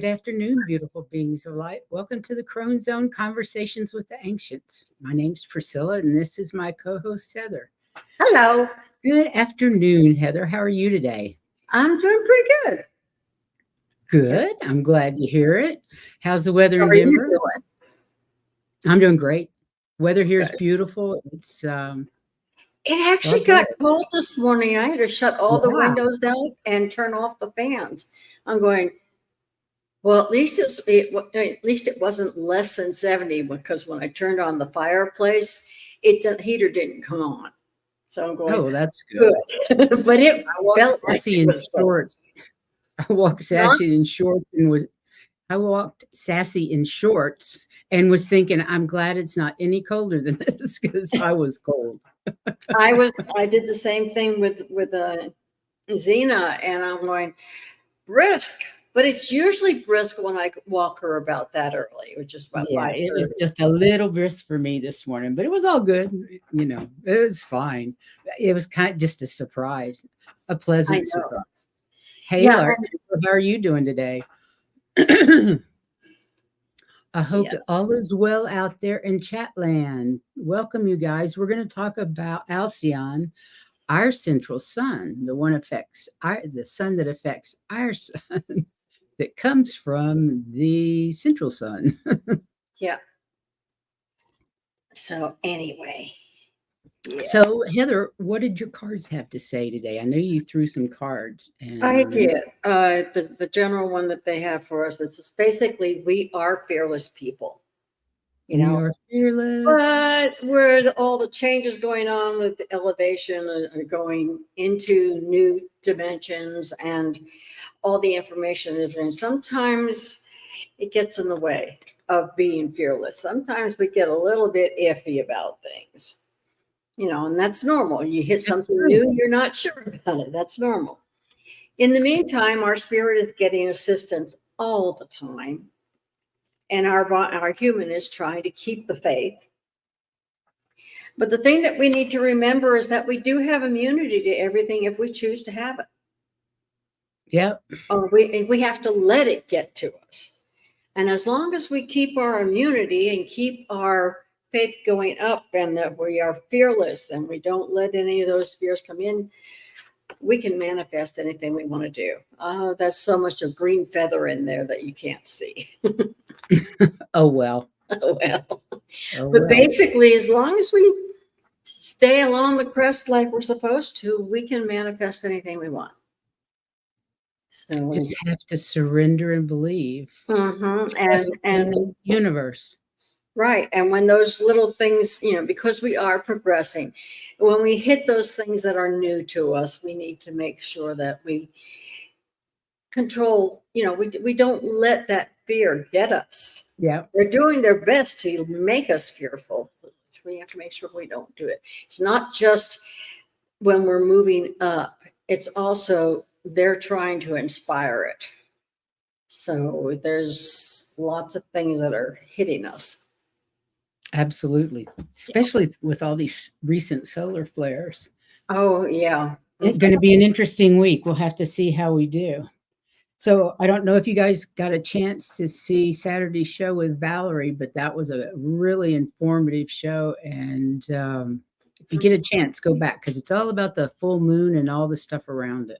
good afternoon, beautiful beings of light. Welcome to the Crone Zone Conversations with the Ancients. My name's Priscilla, and this is my co-host, Heather. Hello. Good afternoon, Heather. How are you today? I'm doing pretty good. Good. I'm glad to hear it. How's the weather How in are you Denver? doing? I'm doing great. Weather here is Good. beautiful. It's It actually all got good. cold this morning. I had to shut all the Wow. windows down and turn off the fans. I'm going, well, at least it wasn't less than 70 because when I turned on the fireplace, the heater didn't come on. So I'm going, Oh, that's good. good. But it I walked felt like sassy it in was cold. shorts. I walked Huh? sassy in shorts and was I walked sassy in shorts and was thinking, I'm glad it's not any colder than this because I was cold. I did the same thing with Xena, and I'm going, brisk, but it's usually brisk when I walk her about that early, which is about Yeah, it was 5:30. just a little brisk for me this morning, but it was all good. It was fine. It was kind of just a surprise, a I pleasant know. surprise. Hey, Yeah, Lark, how are you doing today? I hope yeah. that all is well out there in Chatland. Welcome, you guys. We're going to talk about Alcyone, our central sun, the sun that affects our sun, that comes from the central sun. Yeah. So anyway, yeah, So, Heather, what did your cards have to say today? I know you threw some cards, I and did. The general one that they have for us is just basically we are fearless people, you we know, are fearless. but with all the changes going on with the elevation and going into new dimensions and all the information is in, sometimes it gets in the way of being fearless. Sometimes we get a little bit iffy about things, and that's normal. You hit That's something true. new, you're not sure about it. That's normal. In the meantime, our spirit is getting assistance all the time, and our human is trying to keep the faith. But the thing that we need to remember is that we do have immunity to everything if we choose to have it. Yep. Or we have to let it get to us. And as long as we keep our immunity and keep our faith going up and that we are fearless and we don't let any of those fears come in, we can manifest anything we want to do. Oh, there's so much of green feather in there that you can't see. Oh, well. Oh, well. Oh, But well. basically, as long as we stay along the crest like we're supposed to, we can manifest anything we want. So, Just have to surrender and believe. and Trust in the universe. right. And when those little things, because we are progressing, when we hit those things that are new to us, we need to make sure that we control, we don't let that fear get us. Yeah. They're doing their best to make us fearful. So we have to make sure we don't do it. It's not just when we're moving up, it's also they're trying to inspire it. So there's lots of things that are hitting us. Absolutely. Especially with all these recent solar flares. Oh, yeah. It's going to be an interesting week. We'll have to see how we do. So I don't know if you guys got a chance to see Saturday's show with Valerie, but that was a really informative show. And if you get a chance, go back because it's all about the full moon and all the stuff around it.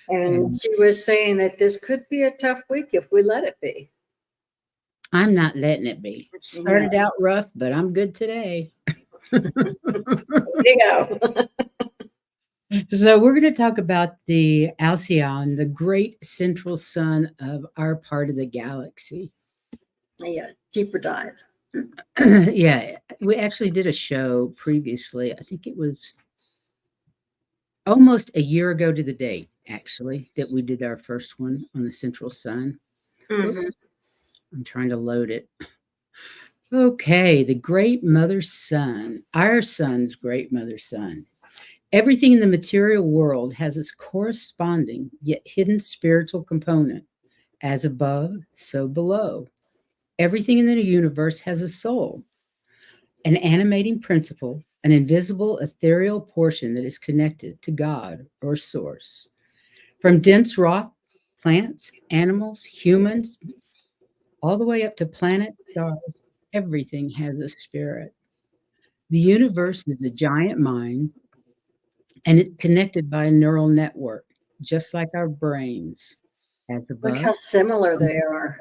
And she was saying that this could be a tough week if we let it be. I'm not letting it be. Started out rough, but I'm good today. There you go. So we're going to talk about the Alcyone, the great central sun of our part of the galaxy. Yeah, deeper dive. Yeah, we actually did a show previously. I think it was almost a year ago to the date, actually, that we did our first one on the central sun. Oops, I'm trying to load it. Okay, the great mother sun, our sun's great mother sun. Everything in the material world has its corresponding yet hidden spiritual component. As above, so below. Everything in the universe has a soul, an animating principle, an invisible ethereal portion that is connected to God or source. From dense rock, plants, animals, humans, all the way up to planets, stars. Everything has a spirit. The universe is a giant mind, and it's connected by a neural network, just like our brains. As Look above, how similar they are.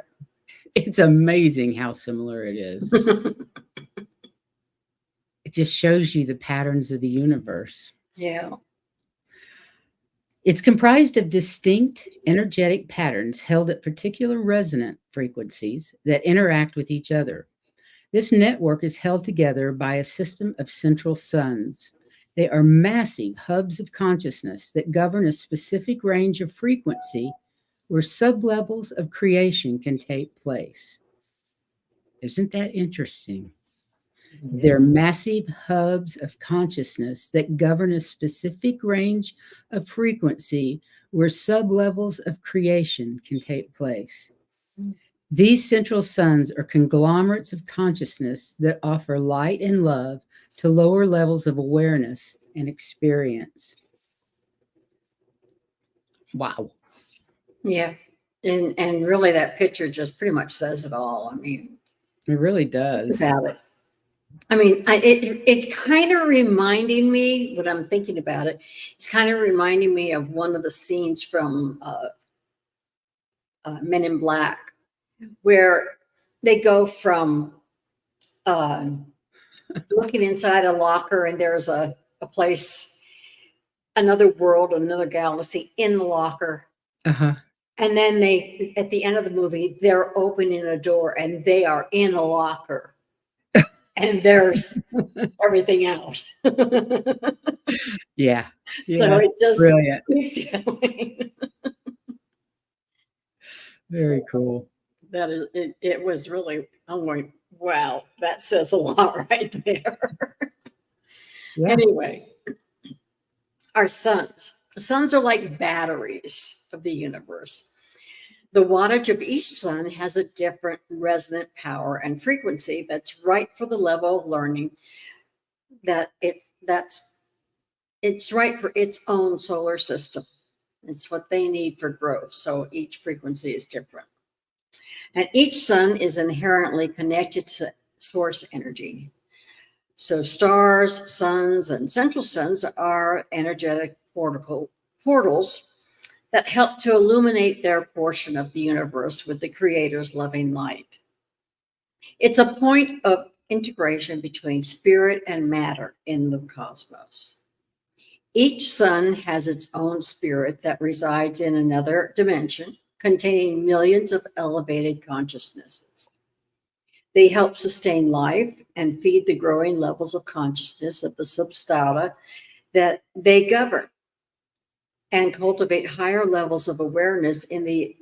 it's amazing how similar it is. It just shows you the patterns of the universe. Yeah. It's comprised of distinct energetic patterns held at particular resonant frequencies that interact with each other. This network is held together by a system of central suns. They are massive hubs of consciousness that govern a specific range of frequency where sublevels of creation can take place. Isn't that interesting? They're massive hubs of consciousness that govern a specific range of frequency where sublevels of creation can take place. These central suns are conglomerates of consciousness that offer light and love to lower levels of awareness and experience. Wow. Yeah. And really that picture just pretty much says it all. I mean, It really does. about it. I mean, it's kind of reminding me, what I'm thinking about it, it's kind of reminding me of one of the scenes from Men in Black, where they go from uh, looking inside a locker and there's a place, another world, another galaxy in the locker. Uh-huh. And then they, at the end of the movie, they're opening a door and they are in a locker. And there's everything out. Yeah. So it just Brilliant. keeps going. Very cool. That is, it was really, I'm going, wow, that says a lot right there. Yeah. Anyway, our suns. Suns are like batteries of the universe. The wattage of each sun has a different resonant power and frequency that's right for the level of learning that it's right for its own solar system. It's what they need for growth. So each frequency is different. And each sun is inherently connected to source energy. So stars, suns, and central suns are energetic portals that help to illuminate their portion of the universe with the Creator's loving light. It's a point of integration between spirit and matter in the cosmos. Each sun has its own spirit that resides in another dimension, containing millions of elevated consciousnesses. They help sustain life and feed the growing levels of consciousness of the substrata that they govern, and cultivate higher levels of awareness in the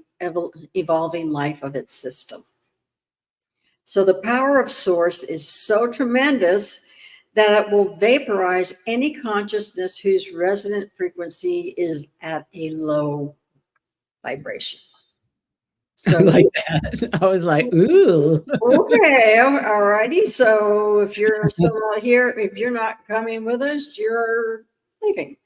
evolving life of its system. So the power of source is so tremendous that it will vaporize any consciousness whose resonant frequency is at a low vibration. So Like that. I was like, ooh. okay, all righty. So if you're still not here, if you're not coming with us, you're leaving.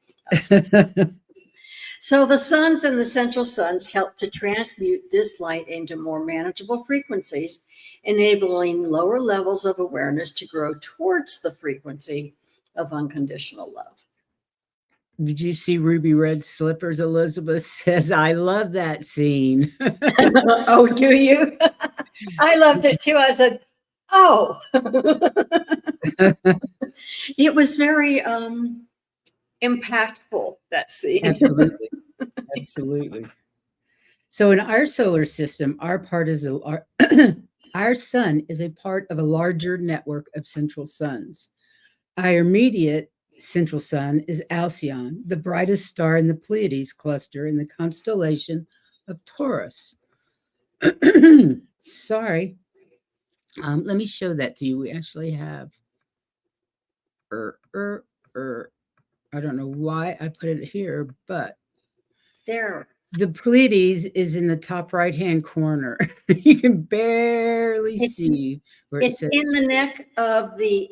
So the suns and the central suns help to transmute this light into more manageable frequencies, enabling lower levels of awareness to grow towards the frequency of unconditional love. Did you see Ruby Red Slippers? Elizabeth says, I love that scene. Oh, do you? I loved it too. I said, oh. It was very impactful, that scene. Absolutely. Absolutely. So in our solar system, our our sun is a part of a larger network of central suns. Our immediate central sun is Alcyone, the brightest star in the Pleiades cluster in the constellation of Taurus. Sorry. Let me show that to you. We actually have I don't know why I put it here, but There. the Pleiades is in the top right-hand corner. You can barely see where it It's says in the neck of the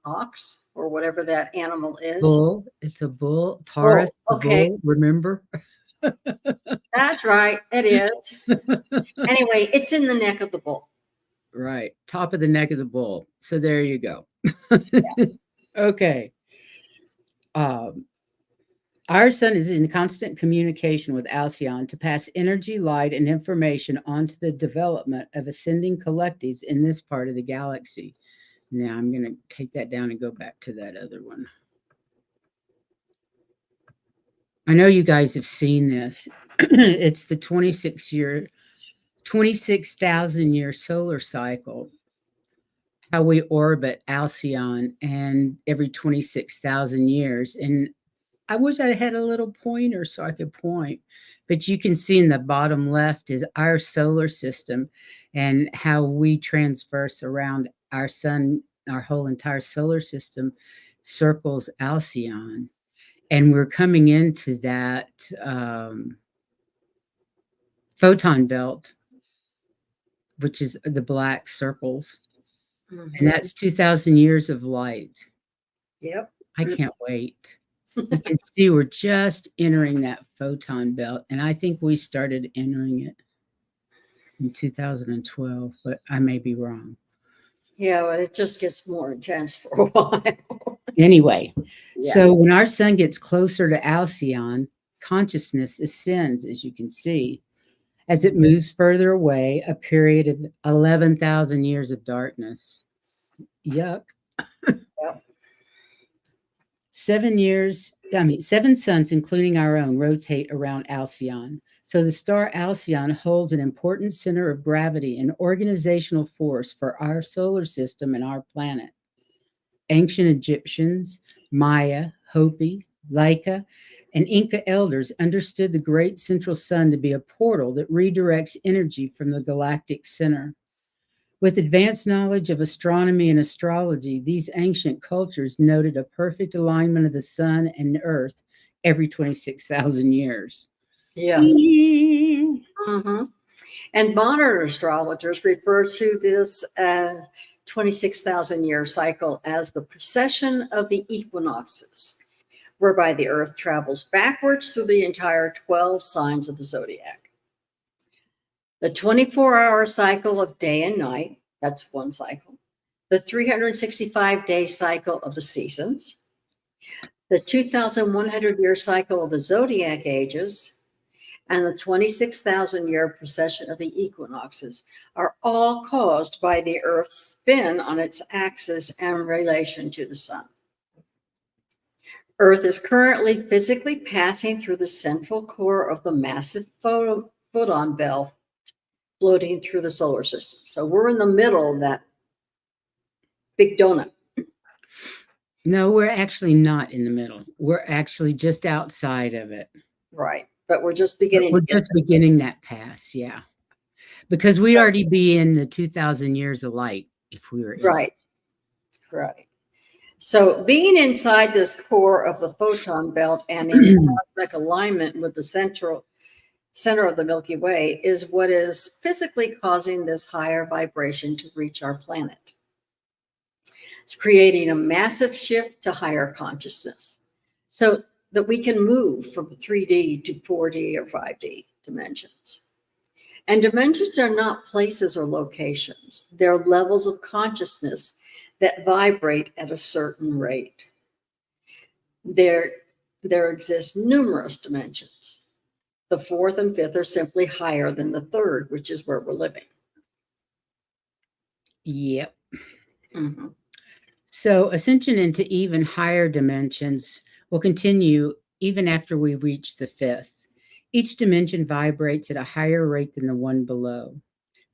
ox or whatever that animal is. bull. It's a bull. Taurus, the okay. bull, remember? That's right. It is. Anyway, it's in the neck of the bull. Right. Top of the neck of the bull. So there you go. Okay. Um, our sun is in constant communication with Alcyone to pass energy, light, and information onto the development of ascending collectives in this part of the galaxy. Now I'm going to take that down and go back to that other one. I know you guys have seen this. It's the 26,000 year solar cycle, how we orbit Alcyone and every 26,000 years. And I wish I had a little pointer so I could point, but you can see in the bottom left is our solar system and how we transverse around our sun. Our whole entire solar system circles Alcyone. And we're coming into that photon belt, which is the black circles. And that's 2,000 years of light. Yep. I can't wait. You can see we're just entering that photon belt, and I think we started entering it in 2012, but I may be wrong. Yeah, but it just gets more intense for a while. Anyway, Yeah. so when our sun gets closer to Alcyone, consciousness ascends, as you can see. As it moves further away, a period of 11,000 years of darkness. Yuck. Yep. 7 suns, including our own, rotate around Alcyone. So the star Alcyone holds an important center of gravity and organizational force for our solar system and our planet. Ancient Egyptians, Maya, Hopi, Laika, and Inca elders understood the great central sun to be a portal that redirects energy from the galactic center. With advanced knowledge of astronomy and astrology, these ancient cultures noted a perfect alignment of the sun and earth every 26,000 years. Yeah. And modern astrologers refer to this 26,000 year cycle as the precession of the equinoxes, whereby the earth travels backwards through the entire 12 signs of the zodiac. The 24-hour cycle of day and night, that's one cycle. The 365-day cycle of the seasons. The 2,100 year cycle of the zodiac ages, and the 26,000 year precession of the equinoxes are all caused by the Earth's spin on its axis and relation to the sun. Earth is currently physically passing through the central core of the massive photon belt floating through the solar system. So we're in the middle of that big donut. No, we're actually not in the middle. We're actually just outside of it. Right. But we're just beginning. We're just beginning that pass, yeah. Because we'd already be in the 2,000 years of light if we were in right. It. Right. So being inside this core of the photon belt and in cosmic alignment with the center of the Milky Way is what is physically causing this higher vibration to reach our planet. It's creating a massive shift to higher consciousness so that we can move from 3D to 4D or 5D dimensions. And dimensions are not places or locations. They're levels of consciousness that vibrate at a certain rate. There exist numerous dimensions. The fourth and fifth are simply higher than the third, which is where we're living. Yep. So ascension into even higher dimensions will continue even after we reach the fifth. Each dimension vibrates at a higher rate than the one below.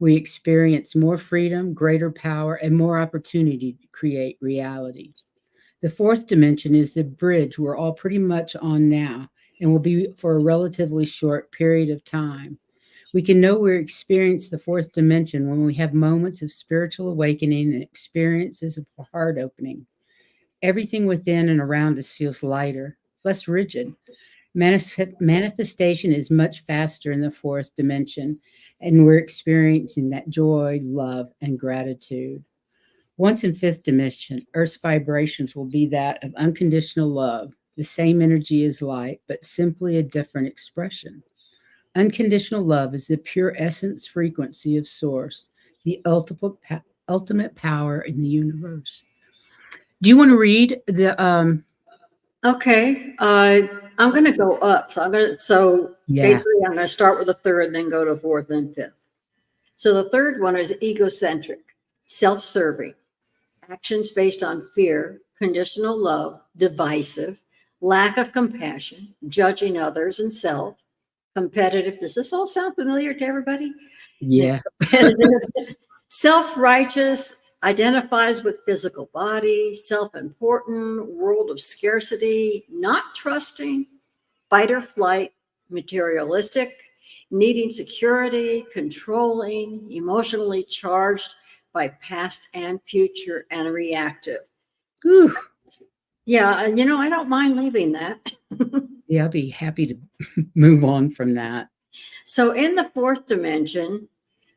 We experience more freedom, greater power, and more opportunity to create reality. The fourth dimension is the bridge we're all pretty much on now and will be for a relatively short period of time. We can know we're experiencing the fourth dimension when we have moments of spiritual awakening and experiences of heart opening. Everything within and around us feels lighter, less rigid. Manifestation is much faster in the fourth dimension, and we're experiencing that joy, love, and gratitude. Once in fifth dimension, Earth's vibrations will be that of unconditional love, The same energy is light, but simply a different expression. Unconditional love is the pure essence frequency of Source, the ultimate power in the universe. Do you want to read the Okay. I'm going to go up. So yeah. basically I'm going to start with the third, then go to fourth and fifth. So the third one is egocentric, self-serving, actions based on fear, conditional love, divisive, lack of compassion, judging others and self, competitive. Does this all sound familiar to everybody? Yeah. Self-righteous, identifies with physical body, self-important, world of scarcity, not trusting, fight or flight, materialistic, needing security, controlling, emotionally charged by past and future, and reactive. Whew. Yeah, and I don't mind leaving that. Yeah, I'll be happy to move on from that. So in the fourth dimension,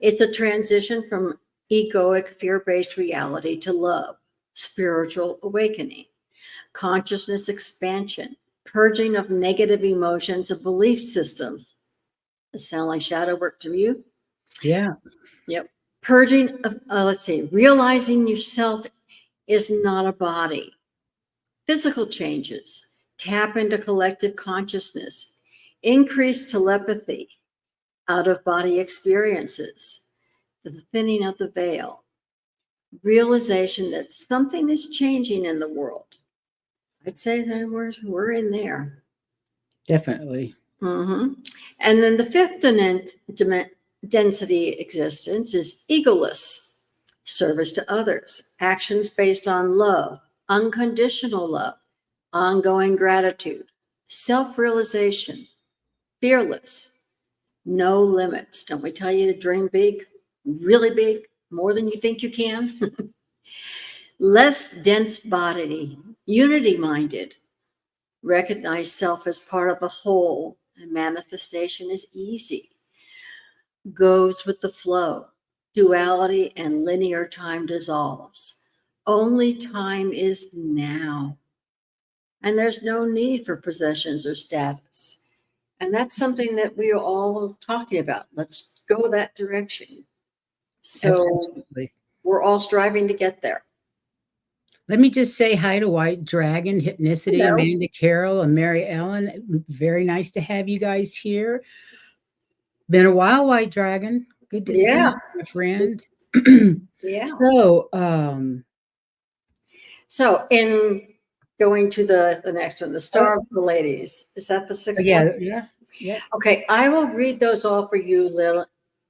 it's a transition from egoic, fear-based reality to love, spiritual awakening, consciousness expansion, purging of negative emotions and belief systems. Does it sound like shadow work to you? Yeah. Yep. Purging of, realizing yourself is not a body. Physical changes, tap into collective consciousness, increase telepathy, out of body experiences, the thinning of the veil, realization that something is changing in the world. I'd say that we're in there. Definitely. Mm-hmm. And then the fifth density existence is egoless, service to others, actions based on love, unconditional love, ongoing gratitude, self-realization, fearless, no limits. Don't we tell you to dream big, really big, more than you think you can? Less dense body, unity minded, recognize self as part of a whole, and manifestation is easy, goes with the flow. Duality and linear time dissolves. Only time is now. And there's no need for possessions or status. And that's something that we are all talking about. Let's go that direction. So Absolutely. we're all striving to get there. Let me just say hi to White Dragon, Hypnicity, Hello. Amanda Carroll, and Mary Ellen. Very nice to have you guys here. Been a while, White Dragon. Good to see Yeah. you, my friend. Yeah. So, So in going to the next one, the Star of the Ladies. Is that the sixth one? Yeah. Okay, I will read those all for you, Lil,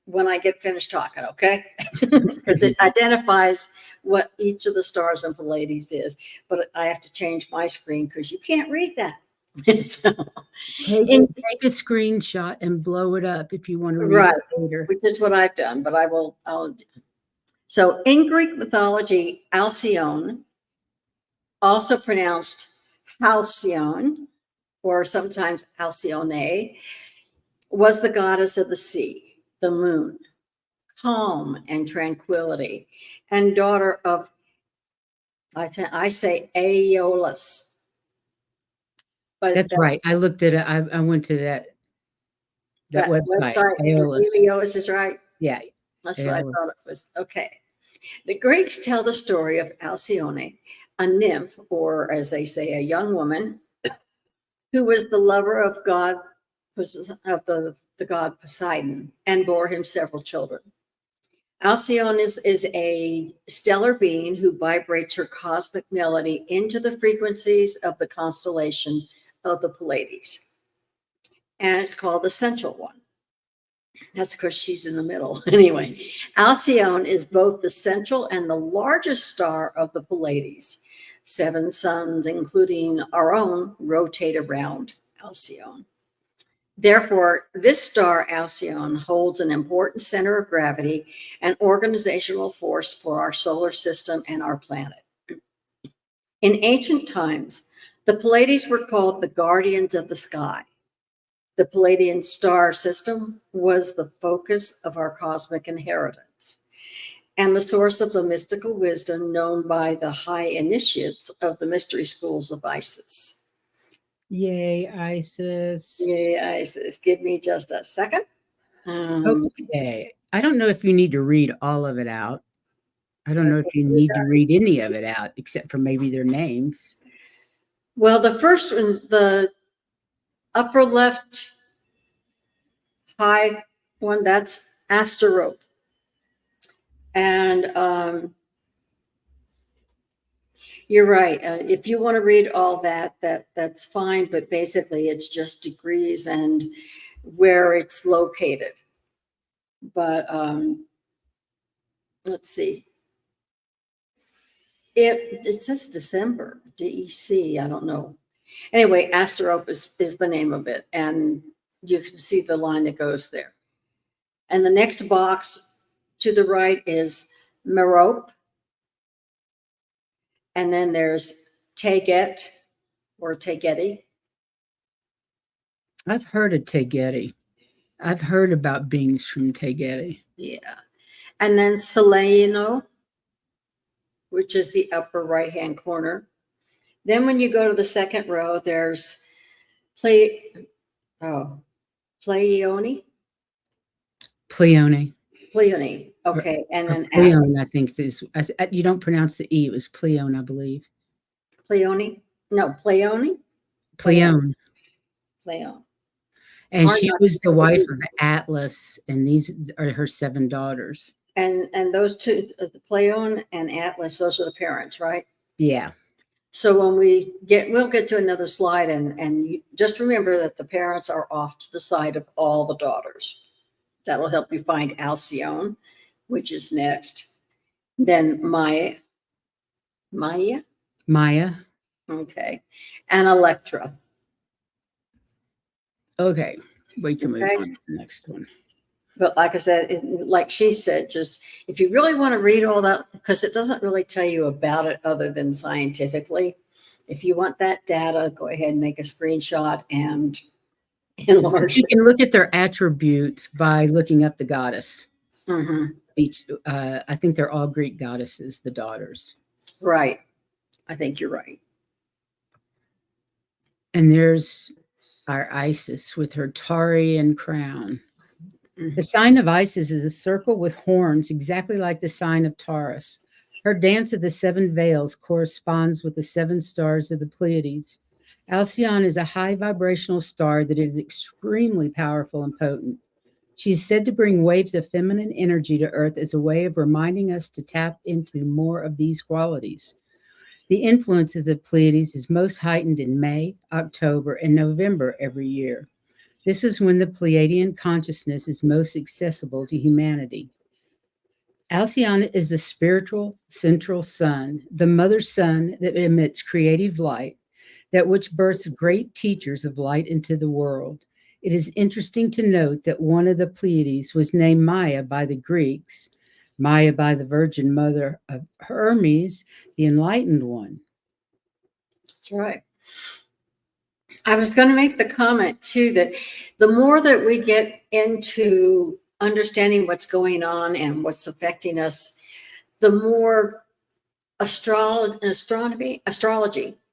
when I get finished talking, okay? Because it identifies what each of the stars and Pleiades is. But I have to change my screen because you can't read that. So, Take a screenshot and blow it up if you want to read right, it later. which is what I've done, but I'll. So in Greek mythology, Alcyone, also pronounced Halcyon, or sometimes Alcyone, was the goddess of the sea, the moon, calm and tranquility, and daughter of, I say Aeolus. But That's right. I looked at it. I went to that that website. website, Aeolus. Aeolus is right. Yeah. That's Aeolus. what I thought it was. Okay. The Greeks tell the story of Alcyone, a nymph, or as they say, a young woman, who was the lover of God, of the god Poseidon, and bore him several children. Alcyone is a stellar being who vibrates her cosmic melody into the frequencies of the constellation of the Pleiades. And it's called the Central One. That's because she's in the middle. Anyway, Alcyone is both the central and the largest star of the Pleiades. 7 suns, including our own, rotate around Alcyone. Therefore, this star, Alcyone, holds an important center of gravity and organizational force for our solar system and our planet. In ancient times, the Pleiades were called the guardians of the sky. The Palladian star system was the focus of our cosmic inheritance and the source of the mystical wisdom known by the high initiates of the mystery schools of Isis. Yay, Isis. Yeah, Isis. Give me just a second. Okay. I don't know if you need to read all of it out. I don't know if you you need to read guys. any of it out except for maybe their names. Well, the first one, the upper left high one, that's asterope. And you're right. If you want to read all that, that's fine. But basically, it's just degrees and where it's located. But let's see. It says December, DEC. I don't know. Anyway, asterope is the name of it, and you can see the line that goes there. And the next box to the right is Merope, and then there's Teget or Tegeti. I've heard of Tegeti. I've heard about beings from Tegeti. Yeah. And then Seleno, which is the upper right hand corner. Then when you go to the second row, there's Pleione. Pleione. Pleione. Or, Okay. And or then Pleione, I think this. You don't pronounce the E. It was Pleione, I believe. Pleione. No, Pleione. Pleione. Pleione. And Hard she not was the to wife believe. of Atlas, and these are her 7 daughters. And those two, the Pleione and Atlas, those are the parents, right? Yeah. So when we'll get to another slide, and you just remember that the parents are off to the side of all the daughters. That'll help you find Alcyone, which is next. Then Maya, Maya. okay, and Electra. Okay. We can move Okay. on to the next one. But like I said, like she said, just if you really want to read all that, because it doesn't really tell you about it other than scientifically. If you want that data, go ahead and make a screenshot and enlarge You it. can look at their attributes by looking up the goddess. Mm-hmm. I think they're all Greek goddesses, the daughters. Right. I think you're right. And there's our Isis with her Taurian crown. Mm-hmm. The sign of Isis is a circle with horns, exactly like the sign of Taurus. Her dance of the 7 veils corresponds with the 7 stars of the Pleiades. Alcyone is a high vibrational star that is extremely powerful and potent. She is said to bring waves of feminine energy to Earth as a way of reminding us to tap into more of these qualities. The influence of the Pleiades is most heightened in May, October, and November every year. This is when the Pleiadian consciousness is most accessible to humanity. Alcyone is the spiritual central sun, the mother sun that emits creative light, that which births great teachers of light into the world. It is interesting to note that one of the Pleiades was named Maya by the Greeks, Maya by the Virgin Mother of Hermes, the Enlightened One. That's right. I was going to make the comment too that the more that we get into understanding what's going on and what's affecting us, the more astrology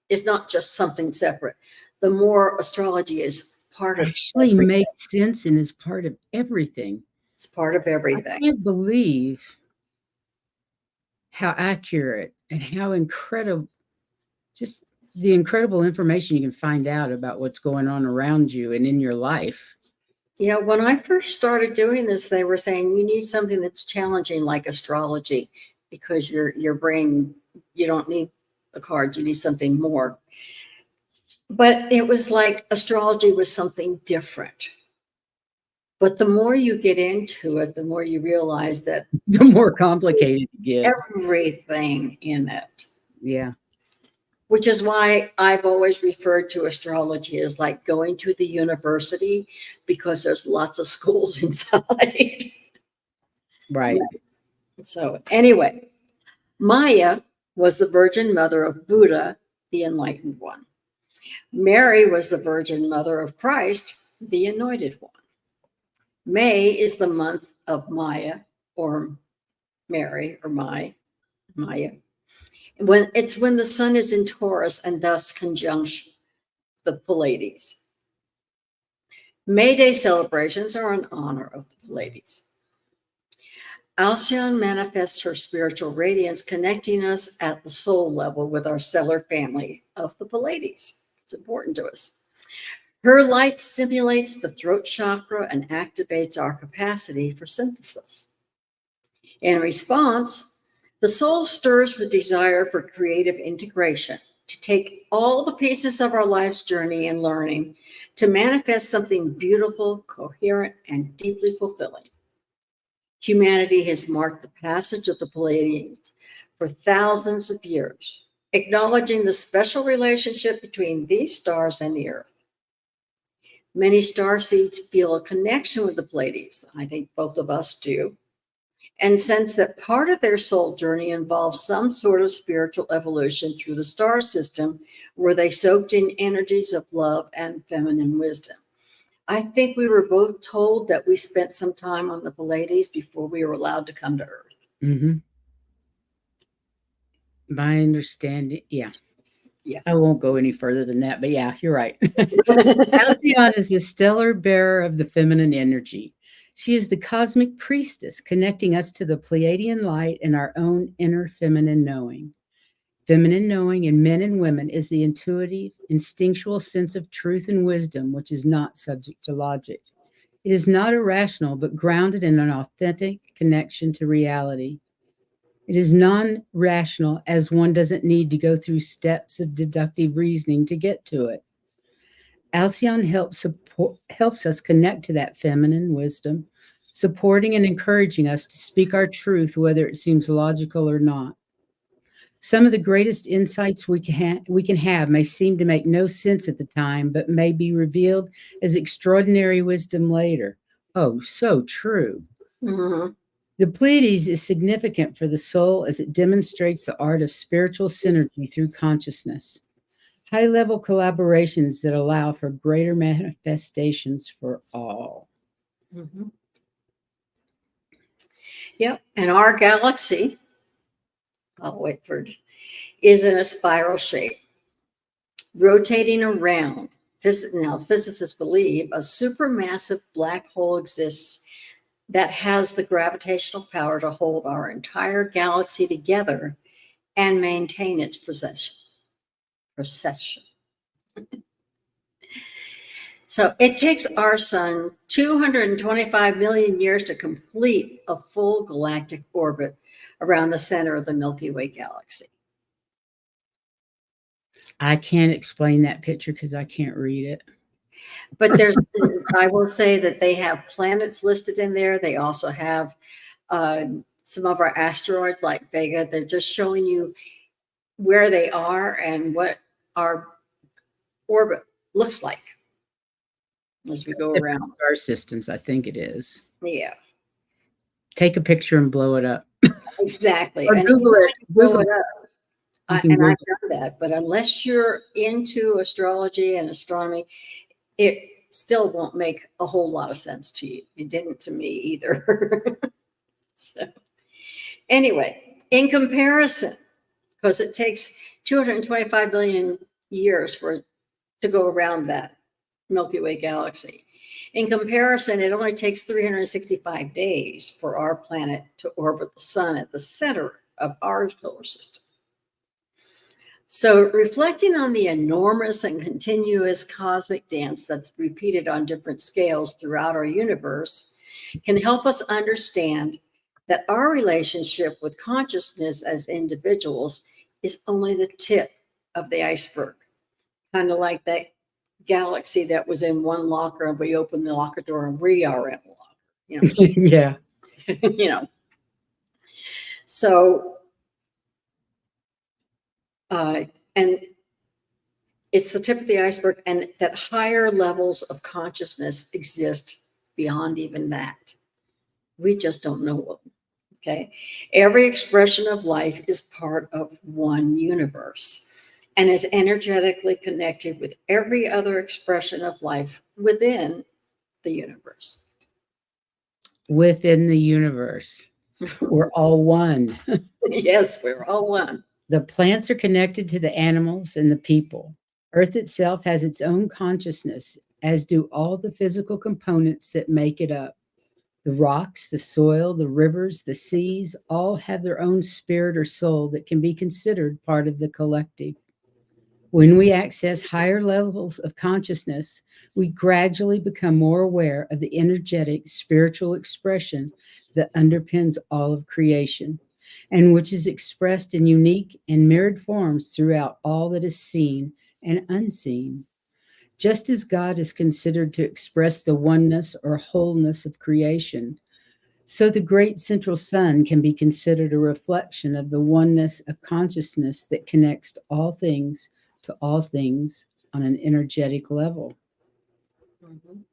is not just something separate. The more astrology is part of Actually everything. makes sense and is part of everything. It's part of I everything. can't believe how accurate and how incredible, just the incredible information you can find out about what's going on around you and in your life. Yeah, when I first started doing this, they were saying you need something that's challenging like astrology because your brain, you don't need the cards, you need something more. But it was like astrology was something different. But the more you get into it, the more you realize that The more complicated it gets. everything in it, Yeah. which is why I've always referred to astrology as like going to the university because there's lots of schools inside. Right. So anyway, Maya was the virgin mother of Buddha, the enlightened one. Mary was the virgin mother of Christ, the anointed one. May is the month of Maya or Mary or Maya. When the sun is in Taurus and thus conjunction the Pleiades. May Day celebrations are in honor of the Pleiades. Alcyone manifests her spiritual radiance, connecting us at the soul level with our stellar family of the Pleiades. It's important to us. Her light stimulates the throat chakra and activates our capacity for synthesis. In response, the soul stirs with desire for creative integration, to take all the pieces of our life's journey and learning to manifest something beautiful, coherent, and deeply fulfilling. Humanity has marked the passage of the Pleiades for thousands of years, acknowledging the special relationship between these stars and the Earth. Many starseeds feel a connection with the Pleiades. I think both of us do, and sense that part of their soul journey involves some sort of spiritual evolution through the star system where they soaked in energies of love and feminine wisdom. I think we were both told that we spent some time on the Pleiades before we were allowed to come to Earth. Mm-hmm. My understanding, yeah. Yeah. I won't go any further than that, but yeah, you're right. Alcyone is the stellar bearer of the feminine energy. She is the cosmic priestess, connecting us to the Pleiadian light and our own inner feminine knowing. Feminine knowing in men and women is the intuitive, instinctual sense of truth and wisdom, which is not subject to logic. It is not irrational, but grounded in an authentic connection to reality. It is non-rational, as one doesn't need to go through steps of deductive reasoning to get to it. Alcyone helps us connect to that feminine wisdom, supporting and encouraging us to speak our truth, whether it seems logical or not. Some of the greatest insights we can have may seem to make no sense at the time, but may be revealed as extraordinary wisdom later. Oh, so true. Mm-hmm. The Pleiades is significant for the soul as it demonstrates the art of spiritual synergy through consciousness, high-level collaborations that allow for greater manifestations for all. Mm-hmm. Yep, and our galaxy, I'll wait for it, is in a spiral shape, rotating around. Now, physicists believe a supermassive black hole exists that has the gravitational power to hold our entire galaxy together and maintain its precession. So it takes our sun 225 million years to complete a full galactic orbit around the center of the Milky Way galaxy. I can't explain that picture because I can't read it. But I will say that they have planets listed in there. They also have some of our asteroids like Vega. They're just showing you where they are and what our orbit looks like as we go around. Star systems, I think it is. Yeah. Take a picture and blow it up. Exactly. Or And Google it. blow it up. And Google I've done that, but unless you're into astrology and astronomy, it still won't make a whole lot of sense to you. It didn't to me either. So anyway, in comparison, because it takes 225 billion years to go around that Milky Way galaxy. In comparison, it only takes 365 days for our planet to orbit the sun at the center of our solar system. So reflecting on the enormous and continuous cosmic dance that's repeated on different scales throughout our universe can help us understand that our relationship with consciousness as individuals is only the tip of the iceberg. Kind of like that galaxy that was in one locker and we opened the locker door and we are in the locker. You know, yeah. you know. So and it's the tip of the iceberg, and that higher levels of consciousness exist beyond even that. We just don't know them. Okay. Every expression of life is part of one universe and is energetically connected with every other expression of life within the universe. Within the universe, we're all one. Yes, we're all one. The plants are connected to the animals and the people. Earth itself has its own consciousness, as do all the physical components that make it up. The rocks, the soil, the rivers, the seas all have their own spirit or soul that can be considered part of the collective. When we access higher levels of consciousness, we gradually become more aware of the energetic spiritual expression that underpins all of creation and which is expressed in unique and mirrored forms throughout all that is seen and unseen. Just as God is considered to express the oneness or wholeness of creation, so the great central sun can be considered a reflection of the oneness of consciousness that connects to all things on an energetic level. Mhm.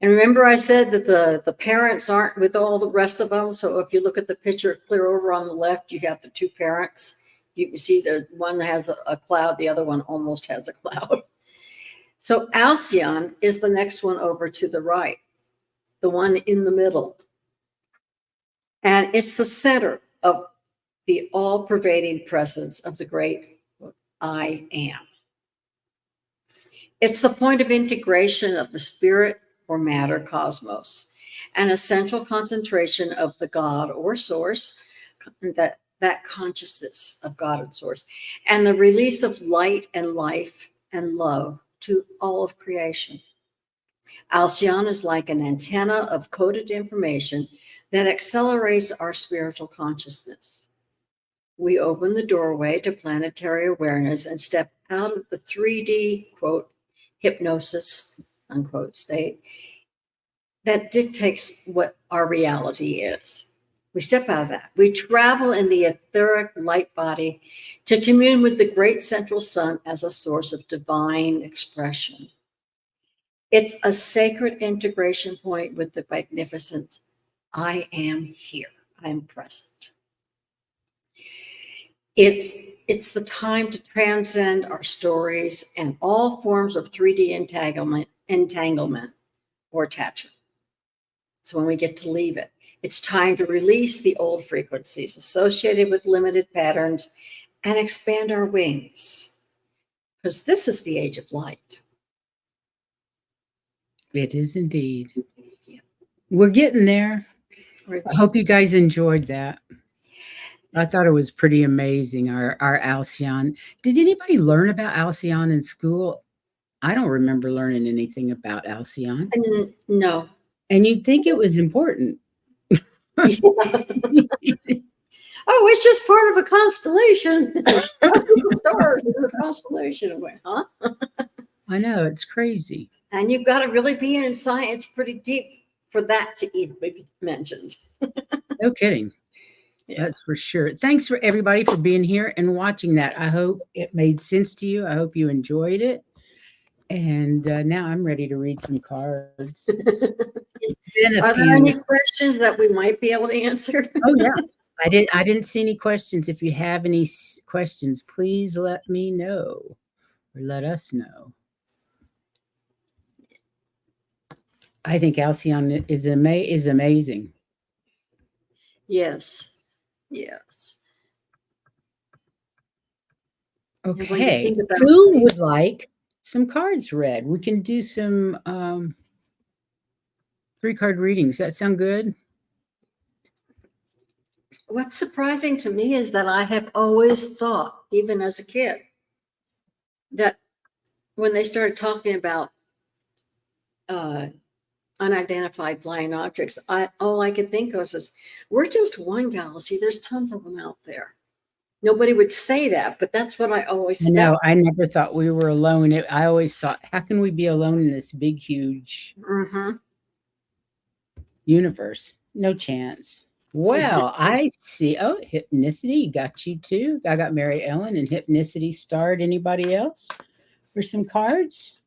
And remember I said that the parents aren't with all the rest of them. So if you look at the picture clear over on the left, you have the two parents. You can see the one has a cloud, the other one almost has a cloud. So Alcyone is the next one over to the right, the one in the middle. And it's the center of the all-pervading presence of the great I am. It's the point of integration of the spirit or matter cosmos, an essential concentration of the God or source, that consciousness of God and source, and the release of light and life and love to all of creation. Alcyone is like an antenna of coded information that accelerates our spiritual consciousness. We open the doorway to planetary awareness and step out of the 3D, quote, hypnosis, unquote, state that dictates what our reality is. We step out of that. We travel in the etheric light body to commune with the great central sun as a source of divine expression. It's a sacred integration point with the magnificent I am here. I am present. It's the time to transcend our stories and all forms of 3D entanglement or attachment. So when we get to leave it, it's time to release the old frequencies associated with limited patterns and expand our wings, because this is the age of light. It is indeed. We're getting there. I hope you guys enjoyed that. I thought it was pretty amazing, our Alcyone. Did anybody learn about Alcyone in school? I don't remember learning anything about Alcyone. No. And you'd think it was important. Yeah. Oh, it's just part of a constellation. Stars in a constellation. I went, huh? I know, it's crazy. And you've got to really be in science pretty deep for that to even be mentioned. No kidding. Yeah. That's for sure. Thanks for everybody for being here and watching that. I hope it made sense to you. I hope you enjoyed it. And now I'm ready to read some cards. It's been a Are few. there any questions that we might be able to answer? Oh yeah, I didn't see any questions. If you have any questions, please let me know or let us know. I think Alcyone is amazing. Yes. Yes. Okay. Who would like some cards read? We can do some 3-card readings. That sound good? What's surprising to me is that I have always thought, even as a kid, that when they started talking about unidentified flying objects, all I could think of is, we're just one galaxy. There's tons of them out there. Nobody would say that, but that's what I always felt. No, I never thought we were alone. I always thought, how can we be alone in this big, huge universe? No chance. Well, I see. Oh, Hypnicity got you too. I got Mary Ellen and Hypnicity starred. Anybody else for some cards?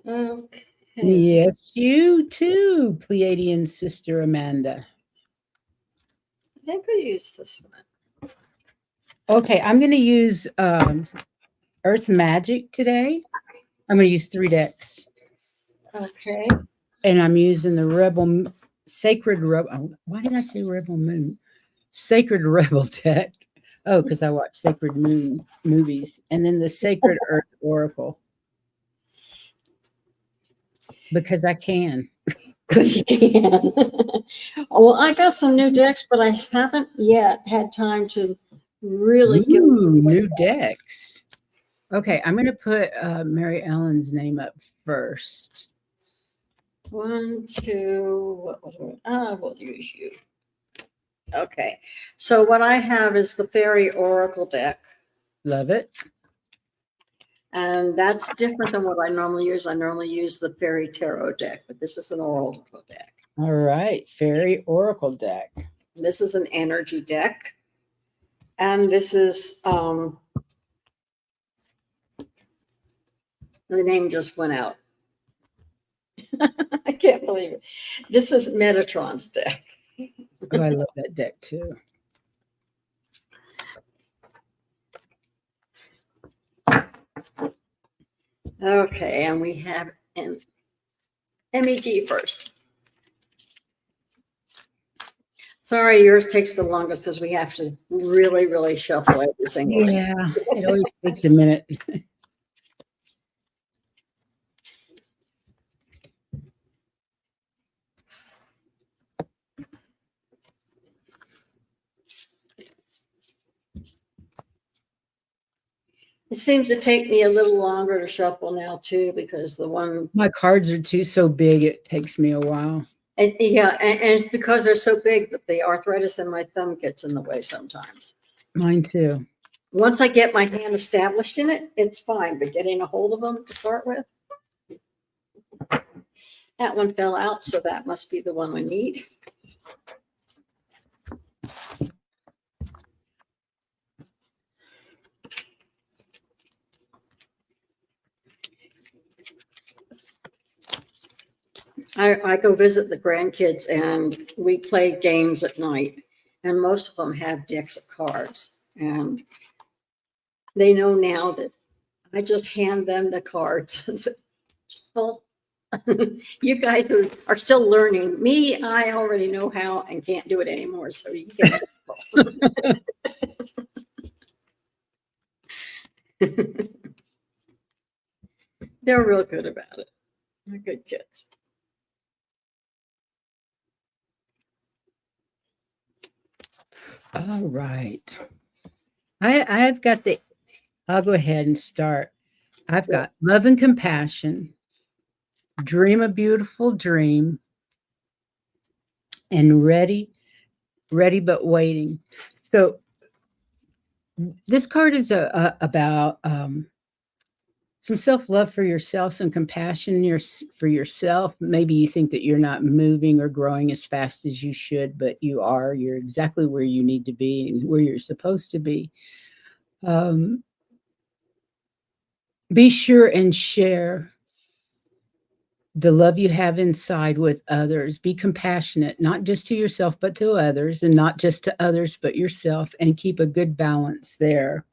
Okay. Yes, you too, Pleiadian sister Amanda. I think I use this one. Okay, I'm going to use Earth Magic today. I'm going to use 3 decks. Okay. And I'm using the Rebel Sacred Rebel. Why did I say Rebel Moon? Sacred Rebel deck. Oh, because I watch Sacred Moon movies. And then the Sacred Earth Oracle. Because I can. Because you can. Well, I got some new decks, but I haven't yet had time to really get. Ooh, new decks. Okay, I'm going to put Mary Ellen's name up first. 1, 2, what was it? We'll use you. Okay, so what I have is the Fairy Oracle deck, Love it. and that's different than what I normally use. I normally use the Fairy Tarot deck, but this is an Oracle deck. All right, Fairy Oracle deck. This is an energy deck, and this is the name just went out. I can't believe it. This is Metatron's deck. Oh, I love that deck too. Okay, and we have MEG first. Sorry, yours takes the longest because we have to really, really shuffle every single thing. Yeah, it always takes a minute. It seems to take me a little longer to shuffle now too, because the one, My cards are so big, it takes me a while. yeah, and it's because they're so big that the arthritis in my thumb gets in the way sometimes. Mine too. Once I get my hand established in it, it's fine, but getting a hold of them to start with. That one fell out, so that must be the one we need. I go visit the grandkids and we play games at night, and most of them have decks of cards, and they know now that I just hand them the cards and say, well, you guys are still learning. Me, I already know how and can't do it anymore, so you get They're real good about it. They're good kids. All right. I've got I'll go ahead and start. I've got love and compassion, dream a beautiful dream, and ready but waiting. So this card is about some self-love for yourself, some compassion for yourself. Maybe you think that you're not moving or growing as fast as you should, but you are. You're exactly where you need to be and where you're supposed to be. Be sure and share the love you have inside with others. Be compassionate, not just to yourself, but to others, and not just to others, but yourself, and keep a good balance there.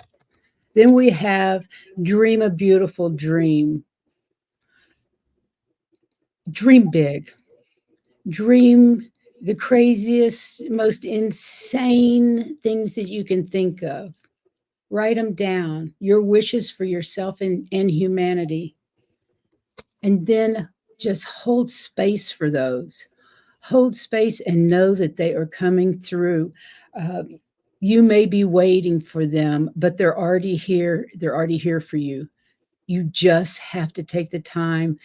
Then we have dream a beautiful dream. Dream big. Dream the craziest, most insane things that you can think of. Write them down, your wishes for yourself and humanity. And then just hold space for those. Hold space and know that they are coming through. You may be waiting for them, but they're already here. They're already here for you. You just have to take the time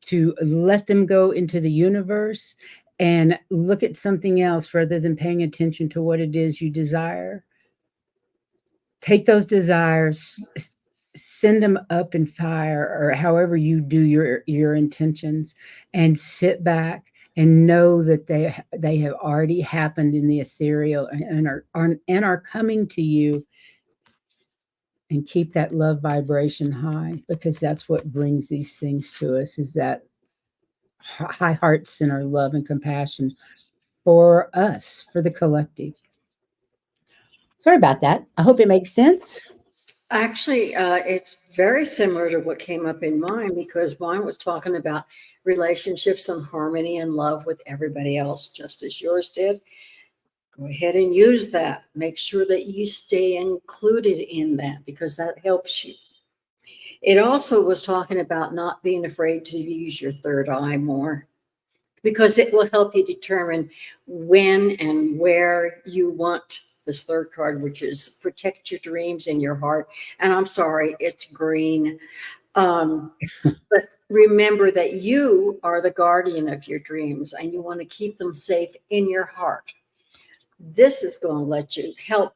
to let them go into the universe and look at something else rather than paying attention to what it is you desire. Take those desires, send them up in fire, or however you do your intentions, and sit back and know that they have already happened in the ethereal and are coming to you. And keep that love vibration high, because that's what brings these things to us, is that high heart center love and compassion for us, for the collective. Sorry about that. I hope it makes sense. Actually, it's very similar to what came up in mine because mine was talking about relationships and harmony and love with everybody else, just as yours did. Go ahead and use that. Make sure that you stay included in that because that helps you. It also was talking about not being afraid to use your third eye more because it will help you determine when and where you want this third card, which is protect your dreams in your heart. And I'm sorry, it's green. But remember that you are the guardian of your dreams and you want to keep them safe in your heart. This is going to let you help.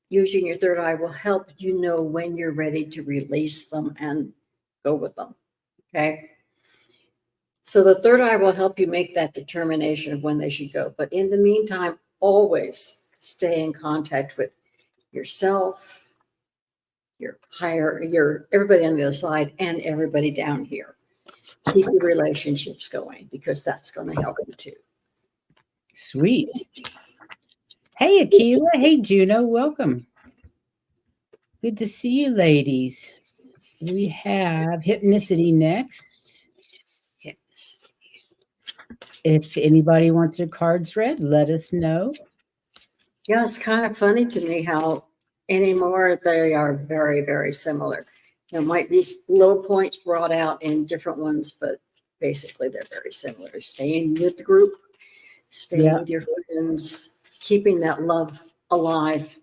Using your third eye will help you know when you're ready to release them and go with them. Okay. So the third eye will help you make that determination of when they should go. But in the meantime, always stay in contact with yourself, your higher, your everybody on the other side, and everybody down here. Keep your relationships going because that's going to help you too. Sweet. Hey, Akila. Hey, Juno. Welcome. Good to see you, ladies. We have hypnicity next. Yes. If anybody wants their cards read, let us know. Yeah, it's kind of funny to me how anymore they are very, very similar. There might be little points brought out in different ones, but basically they're very similar. Staying with the group, staying Yeah. with your friends, keeping that love alive.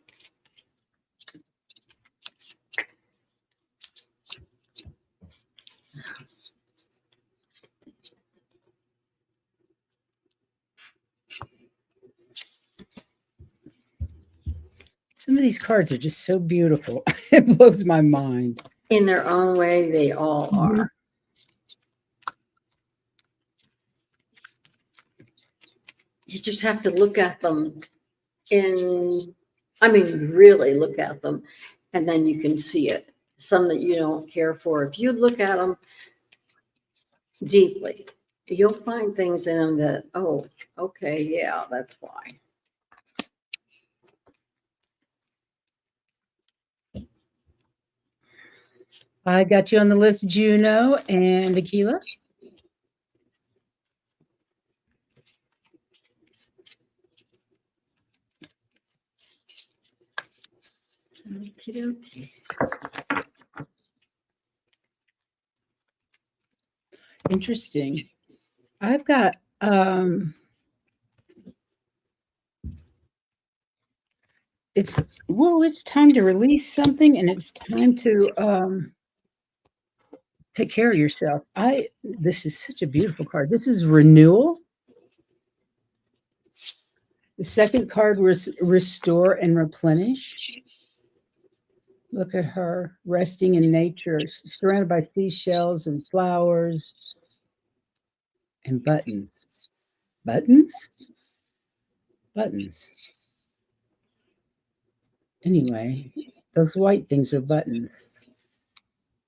Some of these cards are just so beautiful. It blows my mind. In their own way, they all are. You just have to look at them really look at them, and then you can see it. Some that you don't care for, if you look at them deeply, you'll find things in them that, oh, okay, yeah, that's why. I got you on the list, Juno and Akila. Okie dokie. Interesting. I've got it's time to release something and it's time to take care of yourself. This is such a beautiful card. This is renewal. The second card was restore and replenish. Look at her resting in nature, surrounded by seashells and flowers and buttons. Buttons? Buttons. Anyway, those white things are buttons.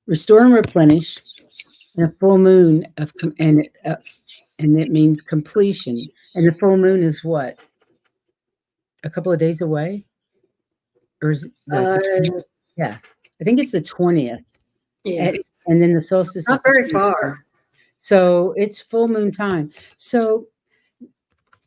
Restore and replenish, and a full moon and it means completion. And the full moon is what? A couple of days away, or is it yeah? I think it's the 20th. Yeah, And then the solstice not is very far. So it's full moon time. So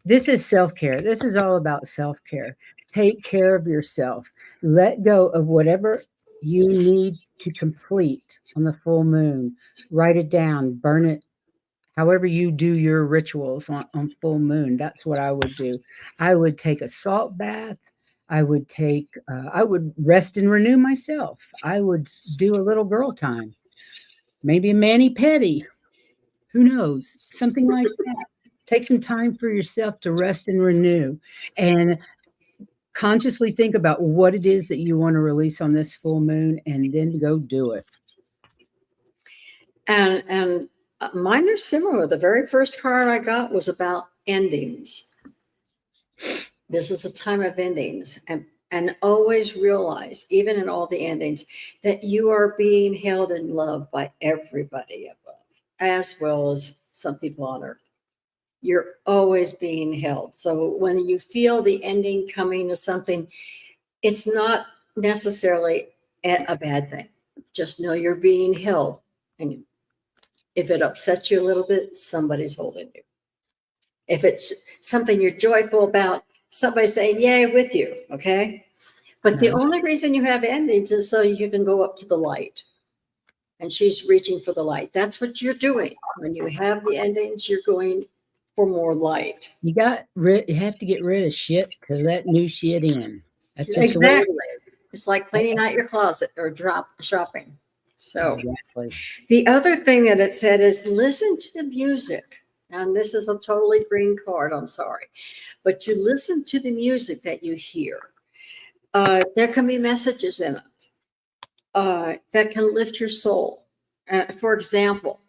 this is self-care. This is all about self-care. Take care of yourself. Let go of whatever you need to complete on the full moon. Write it down, burn it, however you do your rituals on full moon. That's what I would do. I would take a salt bath. I would rest and renew myself. I would do a little girl time, maybe a mani-pedi. Who knows? Something like that. Take some time for yourself to rest and renew and consciously think about what it is that you want to release on this full moon and then go do it. And mine are similar. The very first card I got was about endings. This is a time of endings. And always realize, even in all the endings, that you are being held in love by everybody above, as well as some people on earth. You're always being held. So when you feel the ending coming to something, it's not necessarily a bad thing. Just know you're being held. And if it upsets you a little bit, somebody's holding you. If it's something you're joyful about, somebody's saying, yay, with you, okay? But the Nice. only reason you have endings is so you can go up to the light. And she's reaching for the light. That's what you're doing. When you have the endings, you're going for more light. You have to get rid of shit to let new shit in. That's just the way it Exactly. It's like cleaning out your closet or drop shopping. So exactly. the other thing that it said is listen to the music. And this is a totally green card, I'm sorry. But you listen to the music that you hear. There can be messages in it that can lift your soul. For example,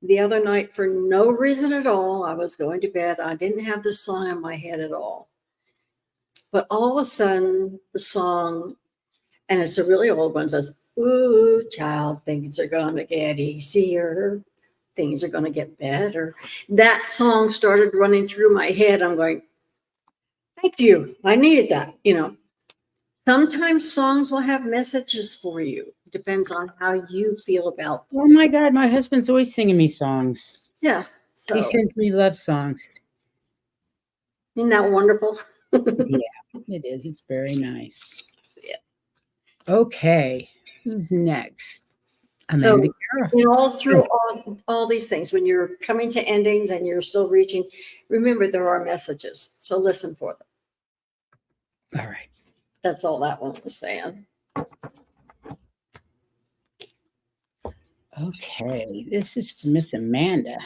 the other night, for no reason at all, I was going to bed. I didn't have the song in my head at all. But all of a sudden, the song, and it's a really old one, says, ooh, child, things are going to get easier. Things are going to get better. That song started running through my head. I'm going, thank you. I needed that. You know, sometimes songs will have messages for you. Depends on how you feel about them. Oh my God, my husband's always singing me songs. Yeah. He So, sends me love songs. isn't that wonderful? Yeah, it is. It's very nice. Yeah. Okay, who's next? So, Amanda Kara. you know, all through all these things, when you're coming to endings and you're still reaching, remember there are messages. So listen for them. All right. That's all that one was saying. Okay, this is for Miss Amanda.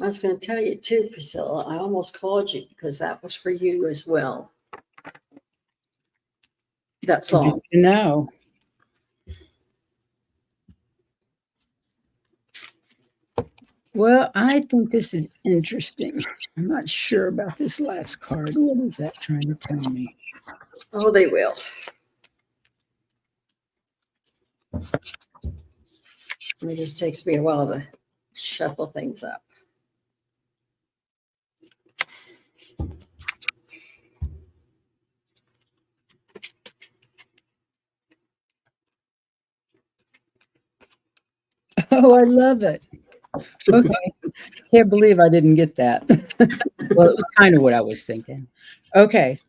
I was going to tell you too, Priscilla, I almost called you because that was for you as well. That song. Good to know. Well, I think this is interesting. I'm not sure about this last card. What is that trying to tell me? Oh, they will. It just takes me a while to shuffle things up. Oh, I love it. Okay. Can't believe I didn't get that. Well, it was kind of what I was thinking. Okay.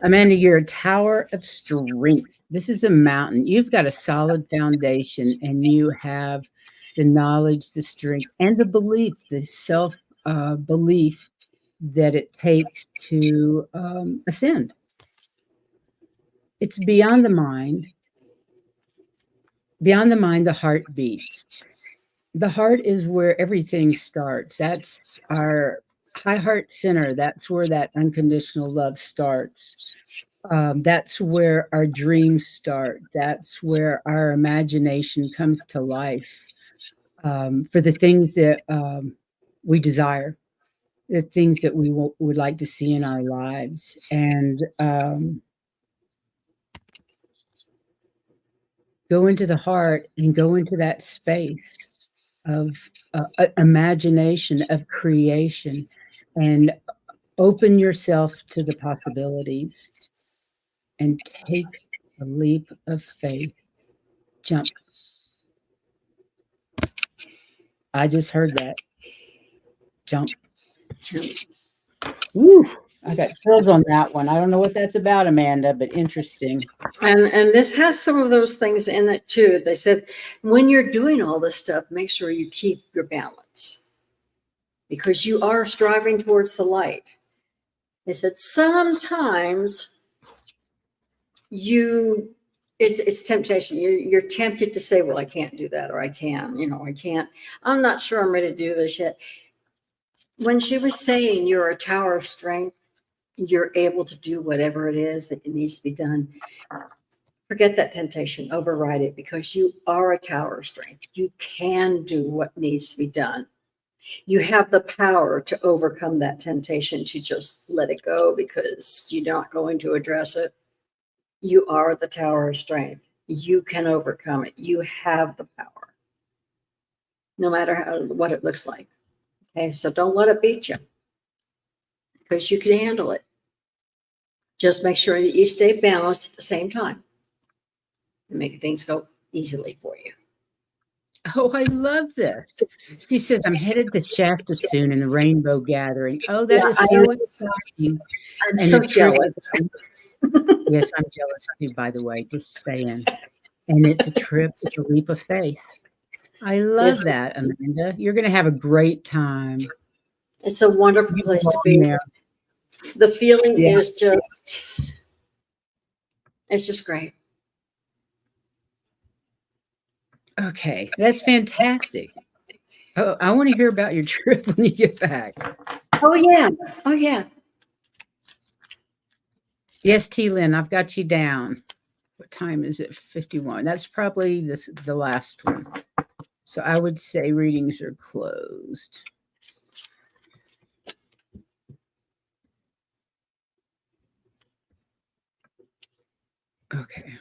Amanda, you're a tower of strength. This is a mountain. You've got a solid foundation and you have the knowledge, the strength, and the belief, the self belief that it takes to ascend. It's beyond the mind. Beyond the mind, the heart beats. The heart is where everything starts. That's our high heart center. That's where that unconditional love starts. That's where our dreams start. That's where our imagination comes to life for the things that we desire, the things that we would like to see in our lives. And go into the heart and go into that space of imagination, of creation, and open yourself to the possibilities and take a leap of faith. Jump. I just heard that. Jump. Woo! I got chills on that one. I don't know what that's about, Amanda, but interesting. And this has some of those things in it too. They said when you're doing all this stuff, make sure you keep your balance because you are striving towards the light. They said sometimes it's temptation. You're tempted to say, well, I can't do that, or I can, I can't. I'm not sure I'm ready to do this yet. When she was saying you're a tower of strength, you're able to do whatever it is that needs to be done. Forget that temptation, override it, because you are a tower of strength. You can do what needs to be done. You have the power to overcome that temptation to just let it go because you're not going to address it. You are the tower of strength. You can overcome it. You have the power, no matter what it looks like. Okay, so don't let it beat you because you can handle it. Just make sure that you stay balanced at the same time and make things go easily for you. Oh, I love this. She says, I'm headed to Shasta soon in the Rainbow Gathering. Oh, that Yeah, is so exciting. I'm And so the trip jealous. is, yes, I'm jealous too, by the way, just saying. And it's a trip, it's a leap of faith. I love It's, that, Amanda. You're going to have a great time. it's a wonderful You place to belong be. there. The feeling Yeah. is just, it's just great. Okay, that's fantastic. Oh, I want to hear about your trip when you get back. Oh, yeah. Oh, yeah. Yes, T. Lynn, I've got you down. What time is it? 51. That's probably the last one. So I would say readings are closed. Okay.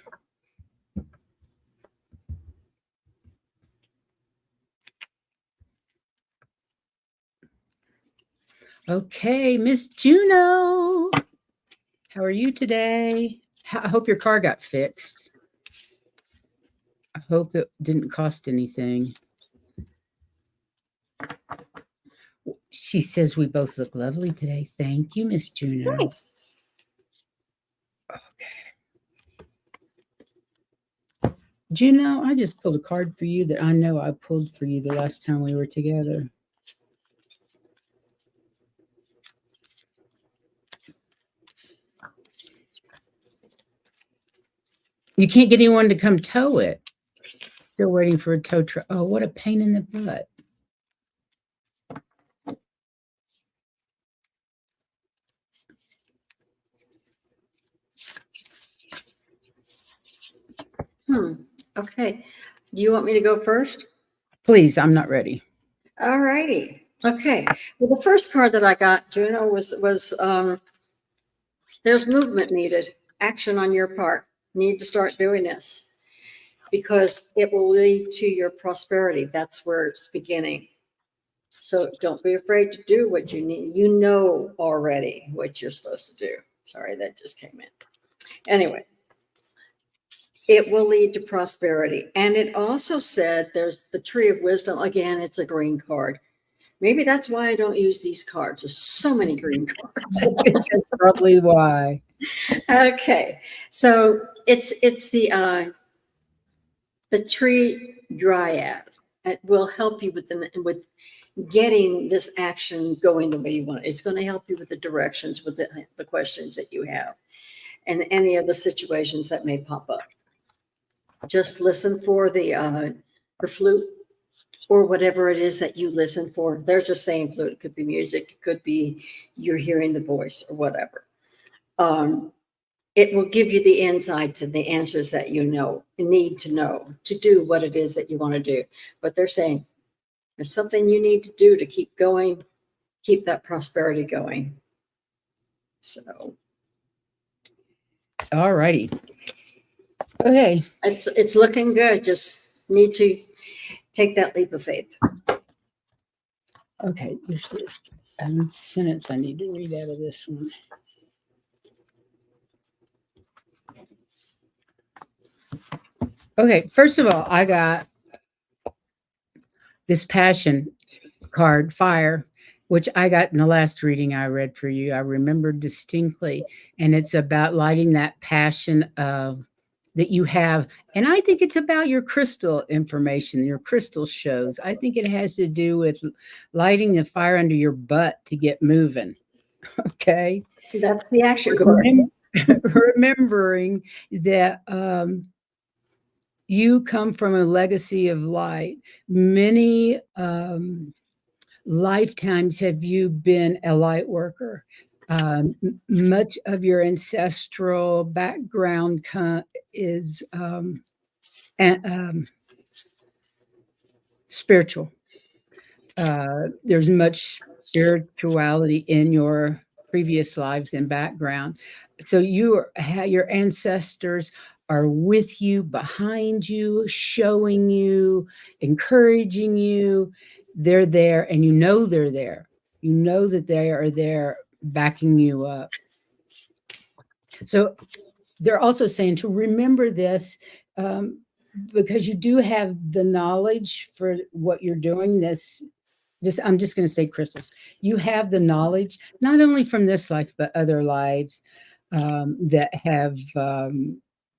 Okay, Miss Juno. How are you today? I hope your car got fixed. I hope it didn't cost anything. She says we both look lovely today. Thank you, Miss Juno. Nice. Okay. Juno, I just pulled a card for you that I know I pulled for you the last time we were together. You can't get anyone to come tow it. Still waiting for a tow truck. Oh, what a pain in the butt. Okay. Do you want me to go first? Please, I'm not ready. All righty. Okay. Well, the first card that I got, Juno, was there's movement needed, action on your part. Need to start doing this because it will lead to your prosperity. That's where it's beginning. So don't be afraid to do what you need. You know already what you're supposed to do. Sorry, that just came in. Anyway, it will lead to prosperity. And it also said there's the tree of wisdom. Again, it's a green card. Maybe that's why I don't use these cards. There's so many green cards. That's probably why. Okay. So it's the tree dryad. It will help you with getting this action going the way you want it. It's going to help you with the directions, with the questions that you have, and any of the situations that may pop up. Just listen for the flute or whatever it is that you listen for. They're just saying flute. It could be music. It could be you're hearing the voice or whatever. It will give you the insights and the answers that you need to know to do what it is that you want to do. But they're saying there's something you need to do to keep going, keep that prosperity going. So, all righty. Okay. it's looking good. Just need to take that leap of faith. Okay, there's a sentence I need to read out of this one. Okay, first of all, I got this passion card, fire, which I got in the last reading I read for you. I remember distinctly, and it's about lighting that passion of that you have. And I think it's about your crystal information, your crystal shows. I think it has to do with lighting the fire under your butt to get moving. Okay. That's the action card. Remembering that you come from a legacy of light. Many lifetimes have you been a light worker. Much of your ancestral background is spiritual. There's much spirituality in your previous lives and background. So your ancestors are with you, behind you, showing you, encouraging you. They're there, and you know they're there. You know that they are there backing you up. So they're also saying to remember this, because you do have the knowledge for what you're doing. I'm just going to say crystals. You have the knowledge, not only from this life, but other lives that have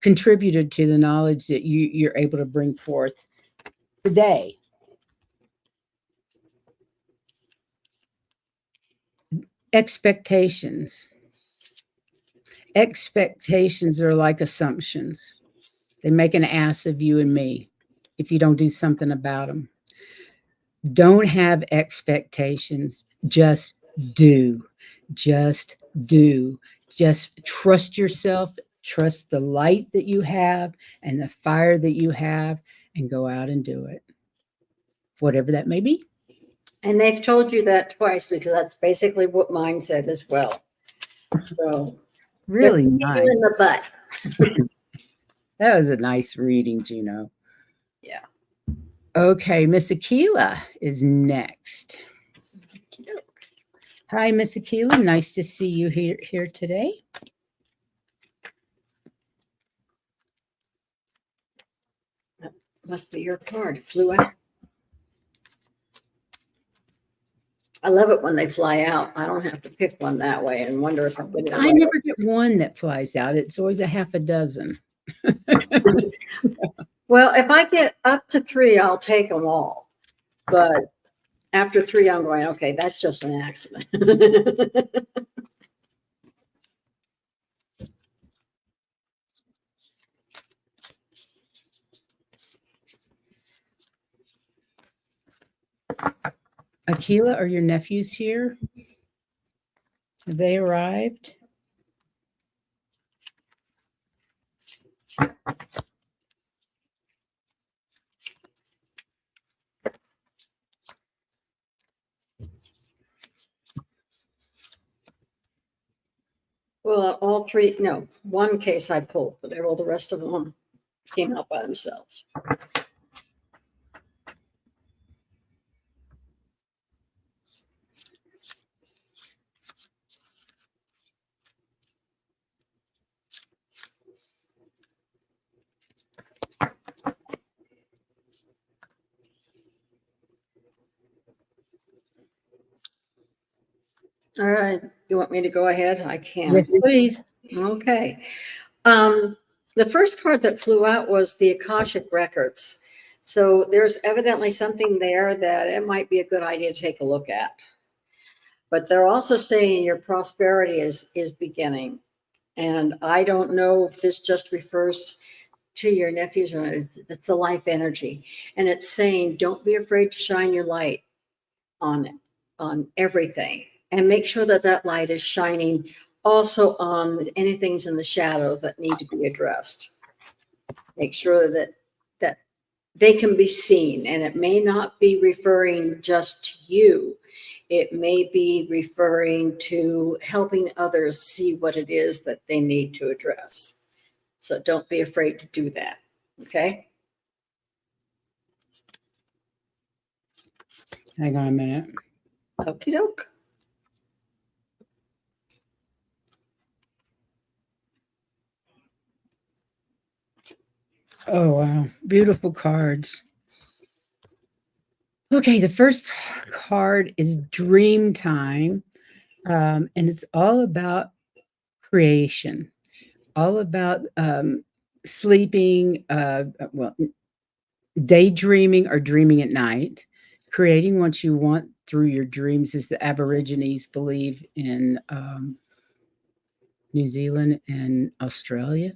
contributed to the knowledge that you're able to bring forth today. Expectations. Expectations are like assumptions. They make an ass of you and me if you don't do something about them. Don't have expectations. Just do. Just do. Just trust yourself. Trust the light that you have and the fire that you have, and go out and do it. Whatever that may be. And they've told you that twice, because that's basically what mine said as well. So Really in nice. the butt. That was a nice reading, Juno. Yeah. Okay, Miss Aquila is next. Hi, Miss Aquila. Nice to see you here today. That must be your card. It flew out. I love it when they fly out. I don't have to pick one that way and wonder if I'm getting it I right. never get one that flies out. It's always a half a dozen. Well, if I get up to 3, I'll take them all. But after 3, I'm going, okay, that's just an accident. Aquila, are your nephews here? Have they arrived? Well, all 3, no, one case I pulled, but all the rest of them came out by themselves. All right. You want me to go ahead? I can. Yes, please. Okay. The first card that flew out was the Akashic Records. So there's evidently something there that it might be a good idea to take a look at. But they're also saying your prosperity is beginning. And I don't know if this just refers to your nephews or it's the life energy. And it's saying, don't be afraid to shine your light on everything, and make sure that that light is shining also on anything's in the shadow that need to be addressed. Make sure that they can be seen, and it may not be referring just to you. It may be referring to helping others see what it is that they need to address. So don't be afraid to do that. Okay. Hang on a minute. Okie doke. Oh, wow. Beautiful cards. Okay, the first card is Dream Time, and it's all about creation, all about sleeping, daydreaming or dreaming at night, creating what you want through your dreams, as the Aborigines believe in New Zealand and Australia.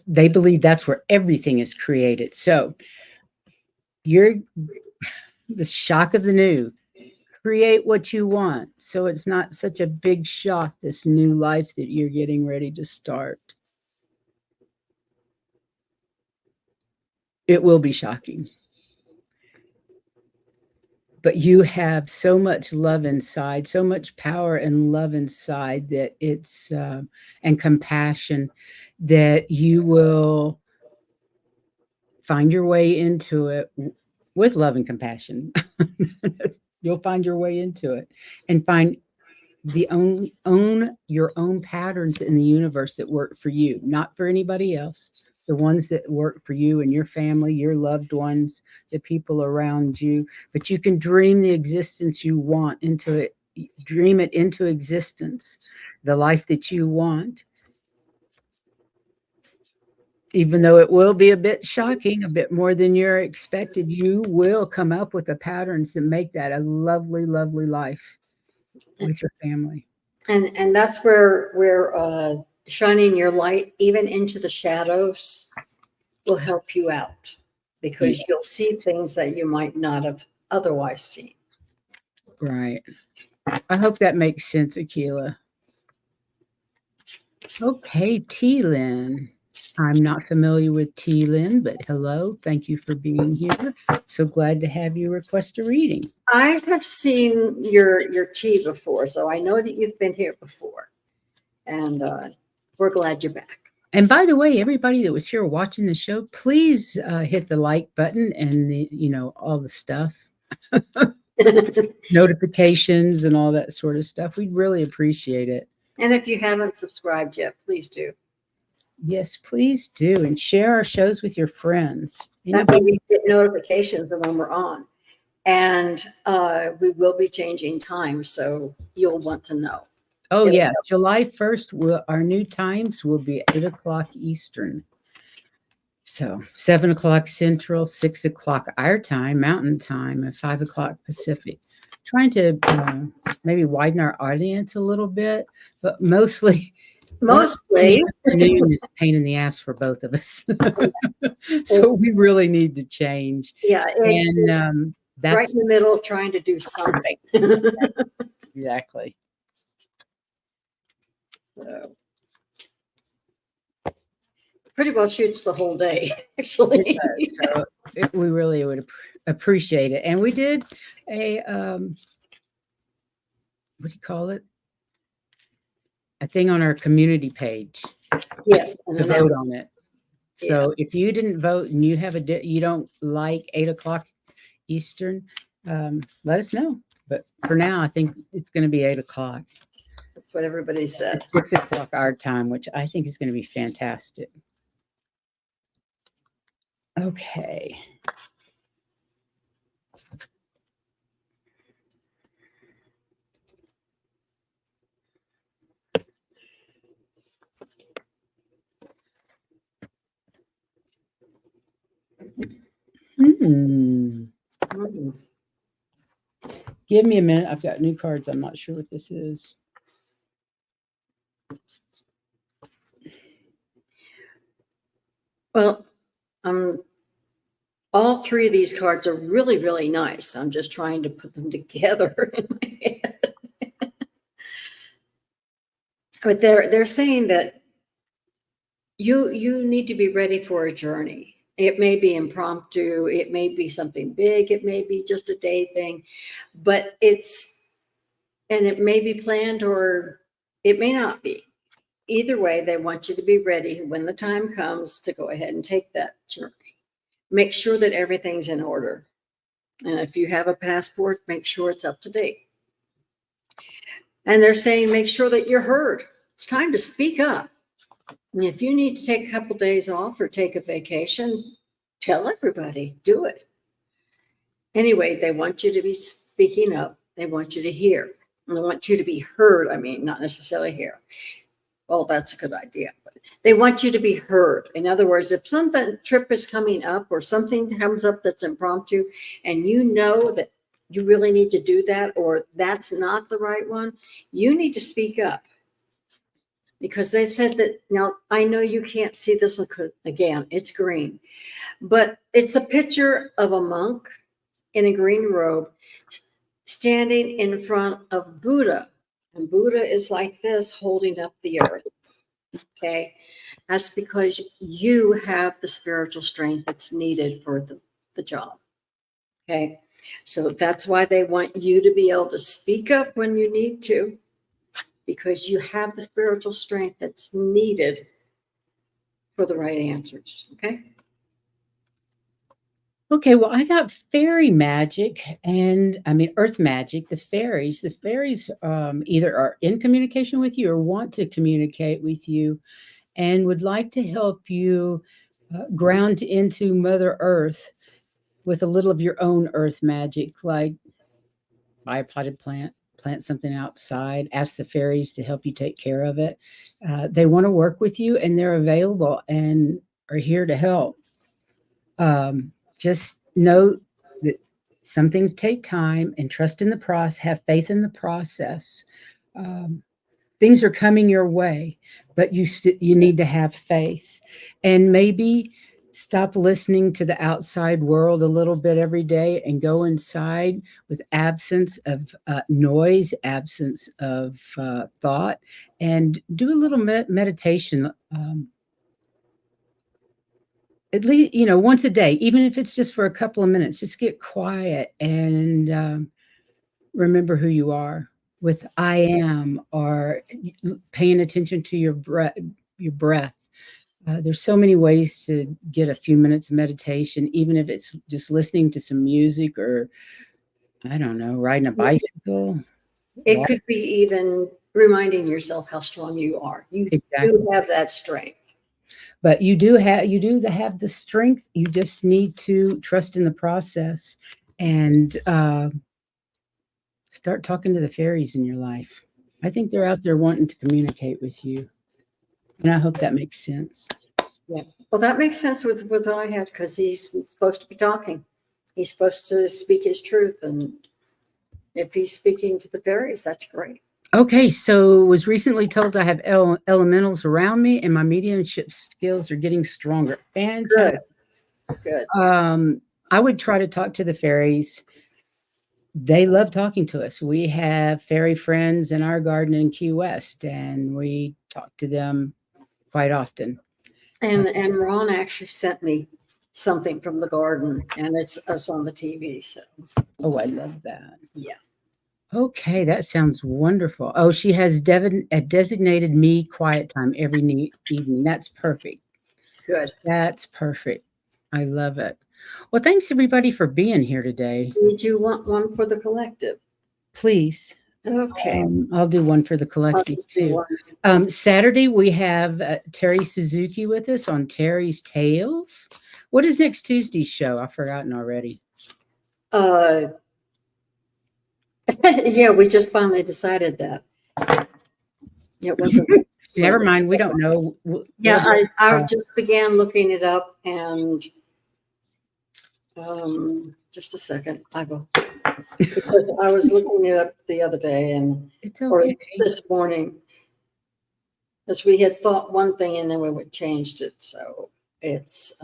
They believe that's where everything is created. So you're the shock of the new. create what you want, so it's not such a big shock, this new life that you're getting ready to start. It will be shocking. But you have so much love inside, so much power and love inside that it's and compassion that you will find your way into it with love and compassion. You'll find your way into it and find own your own patterns in the universe that work for you, not for anybody else. The ones that work for you and your family, your loved ones, the people around you. But you can dream the existence you want into it, dream it into existence, the life that you want. Even though it will be a bit shocking, a bit more than you're expected, you will come up with the patterns that make that a lovely, lovely life with your family. And that's where shining your light even into the shadows will help you out, because you'll see things that you might not have otherwise seen. Right. I hope that makes sense, Akila. Okay, T-Lynn. I'm not familiar with T-Lynn, but hello. Thank you for being here. So glad to have you request a reading. I have seen your tea before, so I know that you've been here before, and we're glad you're back. And by the way, everybody that was here watching the show, please hit the like button and all the stuff, notifications and all that sort of stuff. We'd really appreciate it. And if you haven't subscribed yet, please do. Yes, please do. And share our shows with your friends. That way we get notifications of when we're on. And we will be changing time, so you'll want to know. Oh, yeah. July 1st, our new times will be 8 o'clock Eastern. So 7 o'clock Central, 6 o'clock our time, Mountain Time, and 5 o'clock Pacific. Trying to maybe widen our audience a little bit, but mostly afternoon is a pain in the ass for both of us. So we really need to change. Yeah. And that's right in the middle of trying to do something. Exactly. So, pretty well shoots the whole day, actually. So we really would appreciate it. And we did a what do you call it? A thing on our community page. Yes, to vote on it. So if you didn't vote and you have you don't like 8 o'clock Eastern, let us know. But for now, I think it's going to be 8 o'clock. That's what everybody says. It's 6 o'clock our time, which I think is going to be fantastic. Okay. Give me a minute. I've got new cards. I'm not sure what this is. Well, all three of these cards are really, really nice. I'm just trying to put them together in my head. But they're saying that you need to be ready for a journey. It may be impromptu, it may be something big, it may be just a day thing, but it may be planned or it may not be. Either way, they want you to be ready when the time comes to go ahead and take that journey. Make sure that everything's in order. And if you have a passport, make sure it's up to date. And they're saying, make sure that you're heard. It's time to speak up. And if you need to take a couple days off or take a vacation, tell everybody, do it. Anyway, they want you to be speaking up. They want you to hear. And they want you to be heard. I mean, not necessarily hear. Well, that's a good idea. But they want you to be heard. In other words, if some trip is coming up or something comes up that's impromptu and you know that you really need to do that or that's not the right one, you need to speak up. Because they said that, now I know you can't see this one, again, it's green, but it's a picture of a monk in a green robe standing in front of Buddha. And Buddha is like this, holding up the earth. Okay. That's because you have the spiritual strength that's needed for the job. Okay. So that's why they want you to be able to speak up when you need to, because you have the spiritual strength that's needed for the right answers. Okay. Okay, well, I got fairy magic and I mean earth magic. The fairies, either are in communication with you or want to communicate with you and would like to help you ground into Mother Earth with a little of your own earth magic, like buy a potted plant, plant something outside, ask the fairies to help you take care of it. They want to work with you and they're available and are here to help. Just know that some things take time and trust in the process, have faith in the process. Um, Things are coming your way, but you need to have faith and maybe stop listening to the outside world a little bit every day and go inside with absence of noise, absence of thought, and do a little meditation. At least, once a day, even if it's just for a couple of minutes, just get quiet and remember who you are with I am, or paying attention to your breath. There's so many ways to get a few minutes of meditation, even if it's just listening to some music or, I don't know, riding a bicycle. It could be even reminding yourself how strong you are. You Exactly. do have that strength. But you do have the strength. You just need to trust in the process and start talking to the fairies in your life. I think they're out there wanting to communicate with you. And I hope that makes sense. Yeah. Well, that makes sense with what I had, because he's supposed to be talking. He's supposed to speak his truth. And if he's speaking to the fairies, that's great. Okay, so was recently told I have elementals around me and my mediumship skills are getting stronger. Fantastic. Good. I would try to talk to the fairies. They love talking to us. We have fairy friends in our garden in Key West, and we talk to them quite often. And Ron actually sent me something from the garden, and it's on the TV. So, oh, I love that. Yeah. Okay, that sounds wonderful. Oh, she has a designated me quiet time every evening. That's perfect. Good. That's perfect. I love it. Well, thanks everybody for being here today. Did you want one for the collective? Please. Okay. I'll do one for the collective too. Saturday, we have Terry Suzuki with us on Terry's Tales. What is next Tuesday's show? I've forgotten already. Yeah, we just finally decided that. It wasn't. Never mind. We don't know. Yeah, I just began looking it up, and just a second. I will. Because I was looking it up the other day, and it's okay. Or this morning, because we had thought one thing and then we changed it. So it's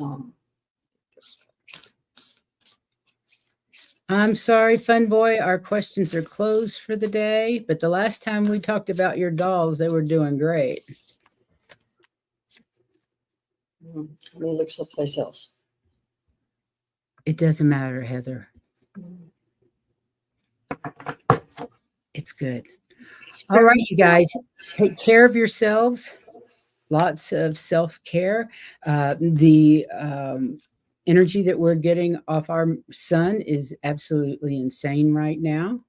I'm sorry, Fun Boy. Our questions are closed for the day, but the last time we talked about your dolls, they were doing great. Let me look someplace else. It doesn't matter, Heather. It's good. All right, you guys, take care of yourselves. Lots of self-care. The energy that we're getting off our sun is absolutely insane right now.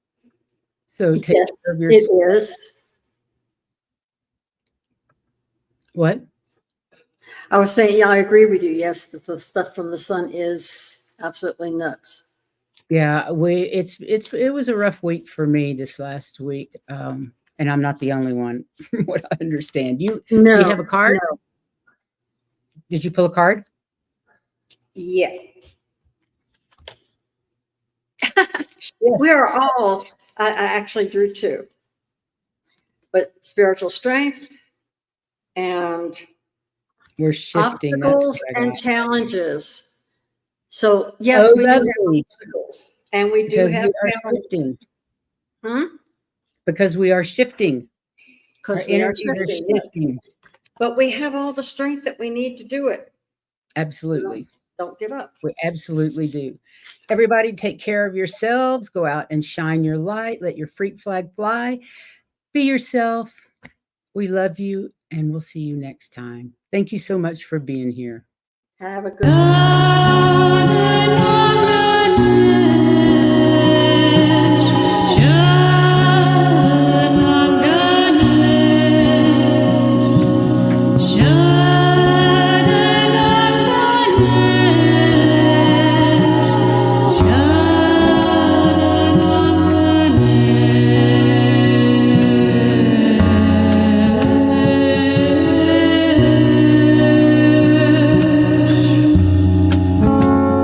So take care of yourself. It is. What? I was saying, yeah, I agree with you. Yes, the stuff from the sun is absolutely nuts. Yeah, it was a rough week for me this last week. And I'm not the only one, from what I understand. Do you have a card? No. Did you pull a card? Yeah. We're all, I actually drew two. But spiritual strength and we're shifting obstacles and challenges. So yes, we do have obstacles and we do have challenges. Because we are shifting. Our Because we are energies are shifting, yes. shifting. But we have all the strength that we need to do it. Absolutely. So don't give up. We absolutely do. Everybody take care of yourselves. Go out and shine your light. Let your freak flag fly. Be yourself. We love you, and we'll see you next time. Thank you so much for being here. Have a good one.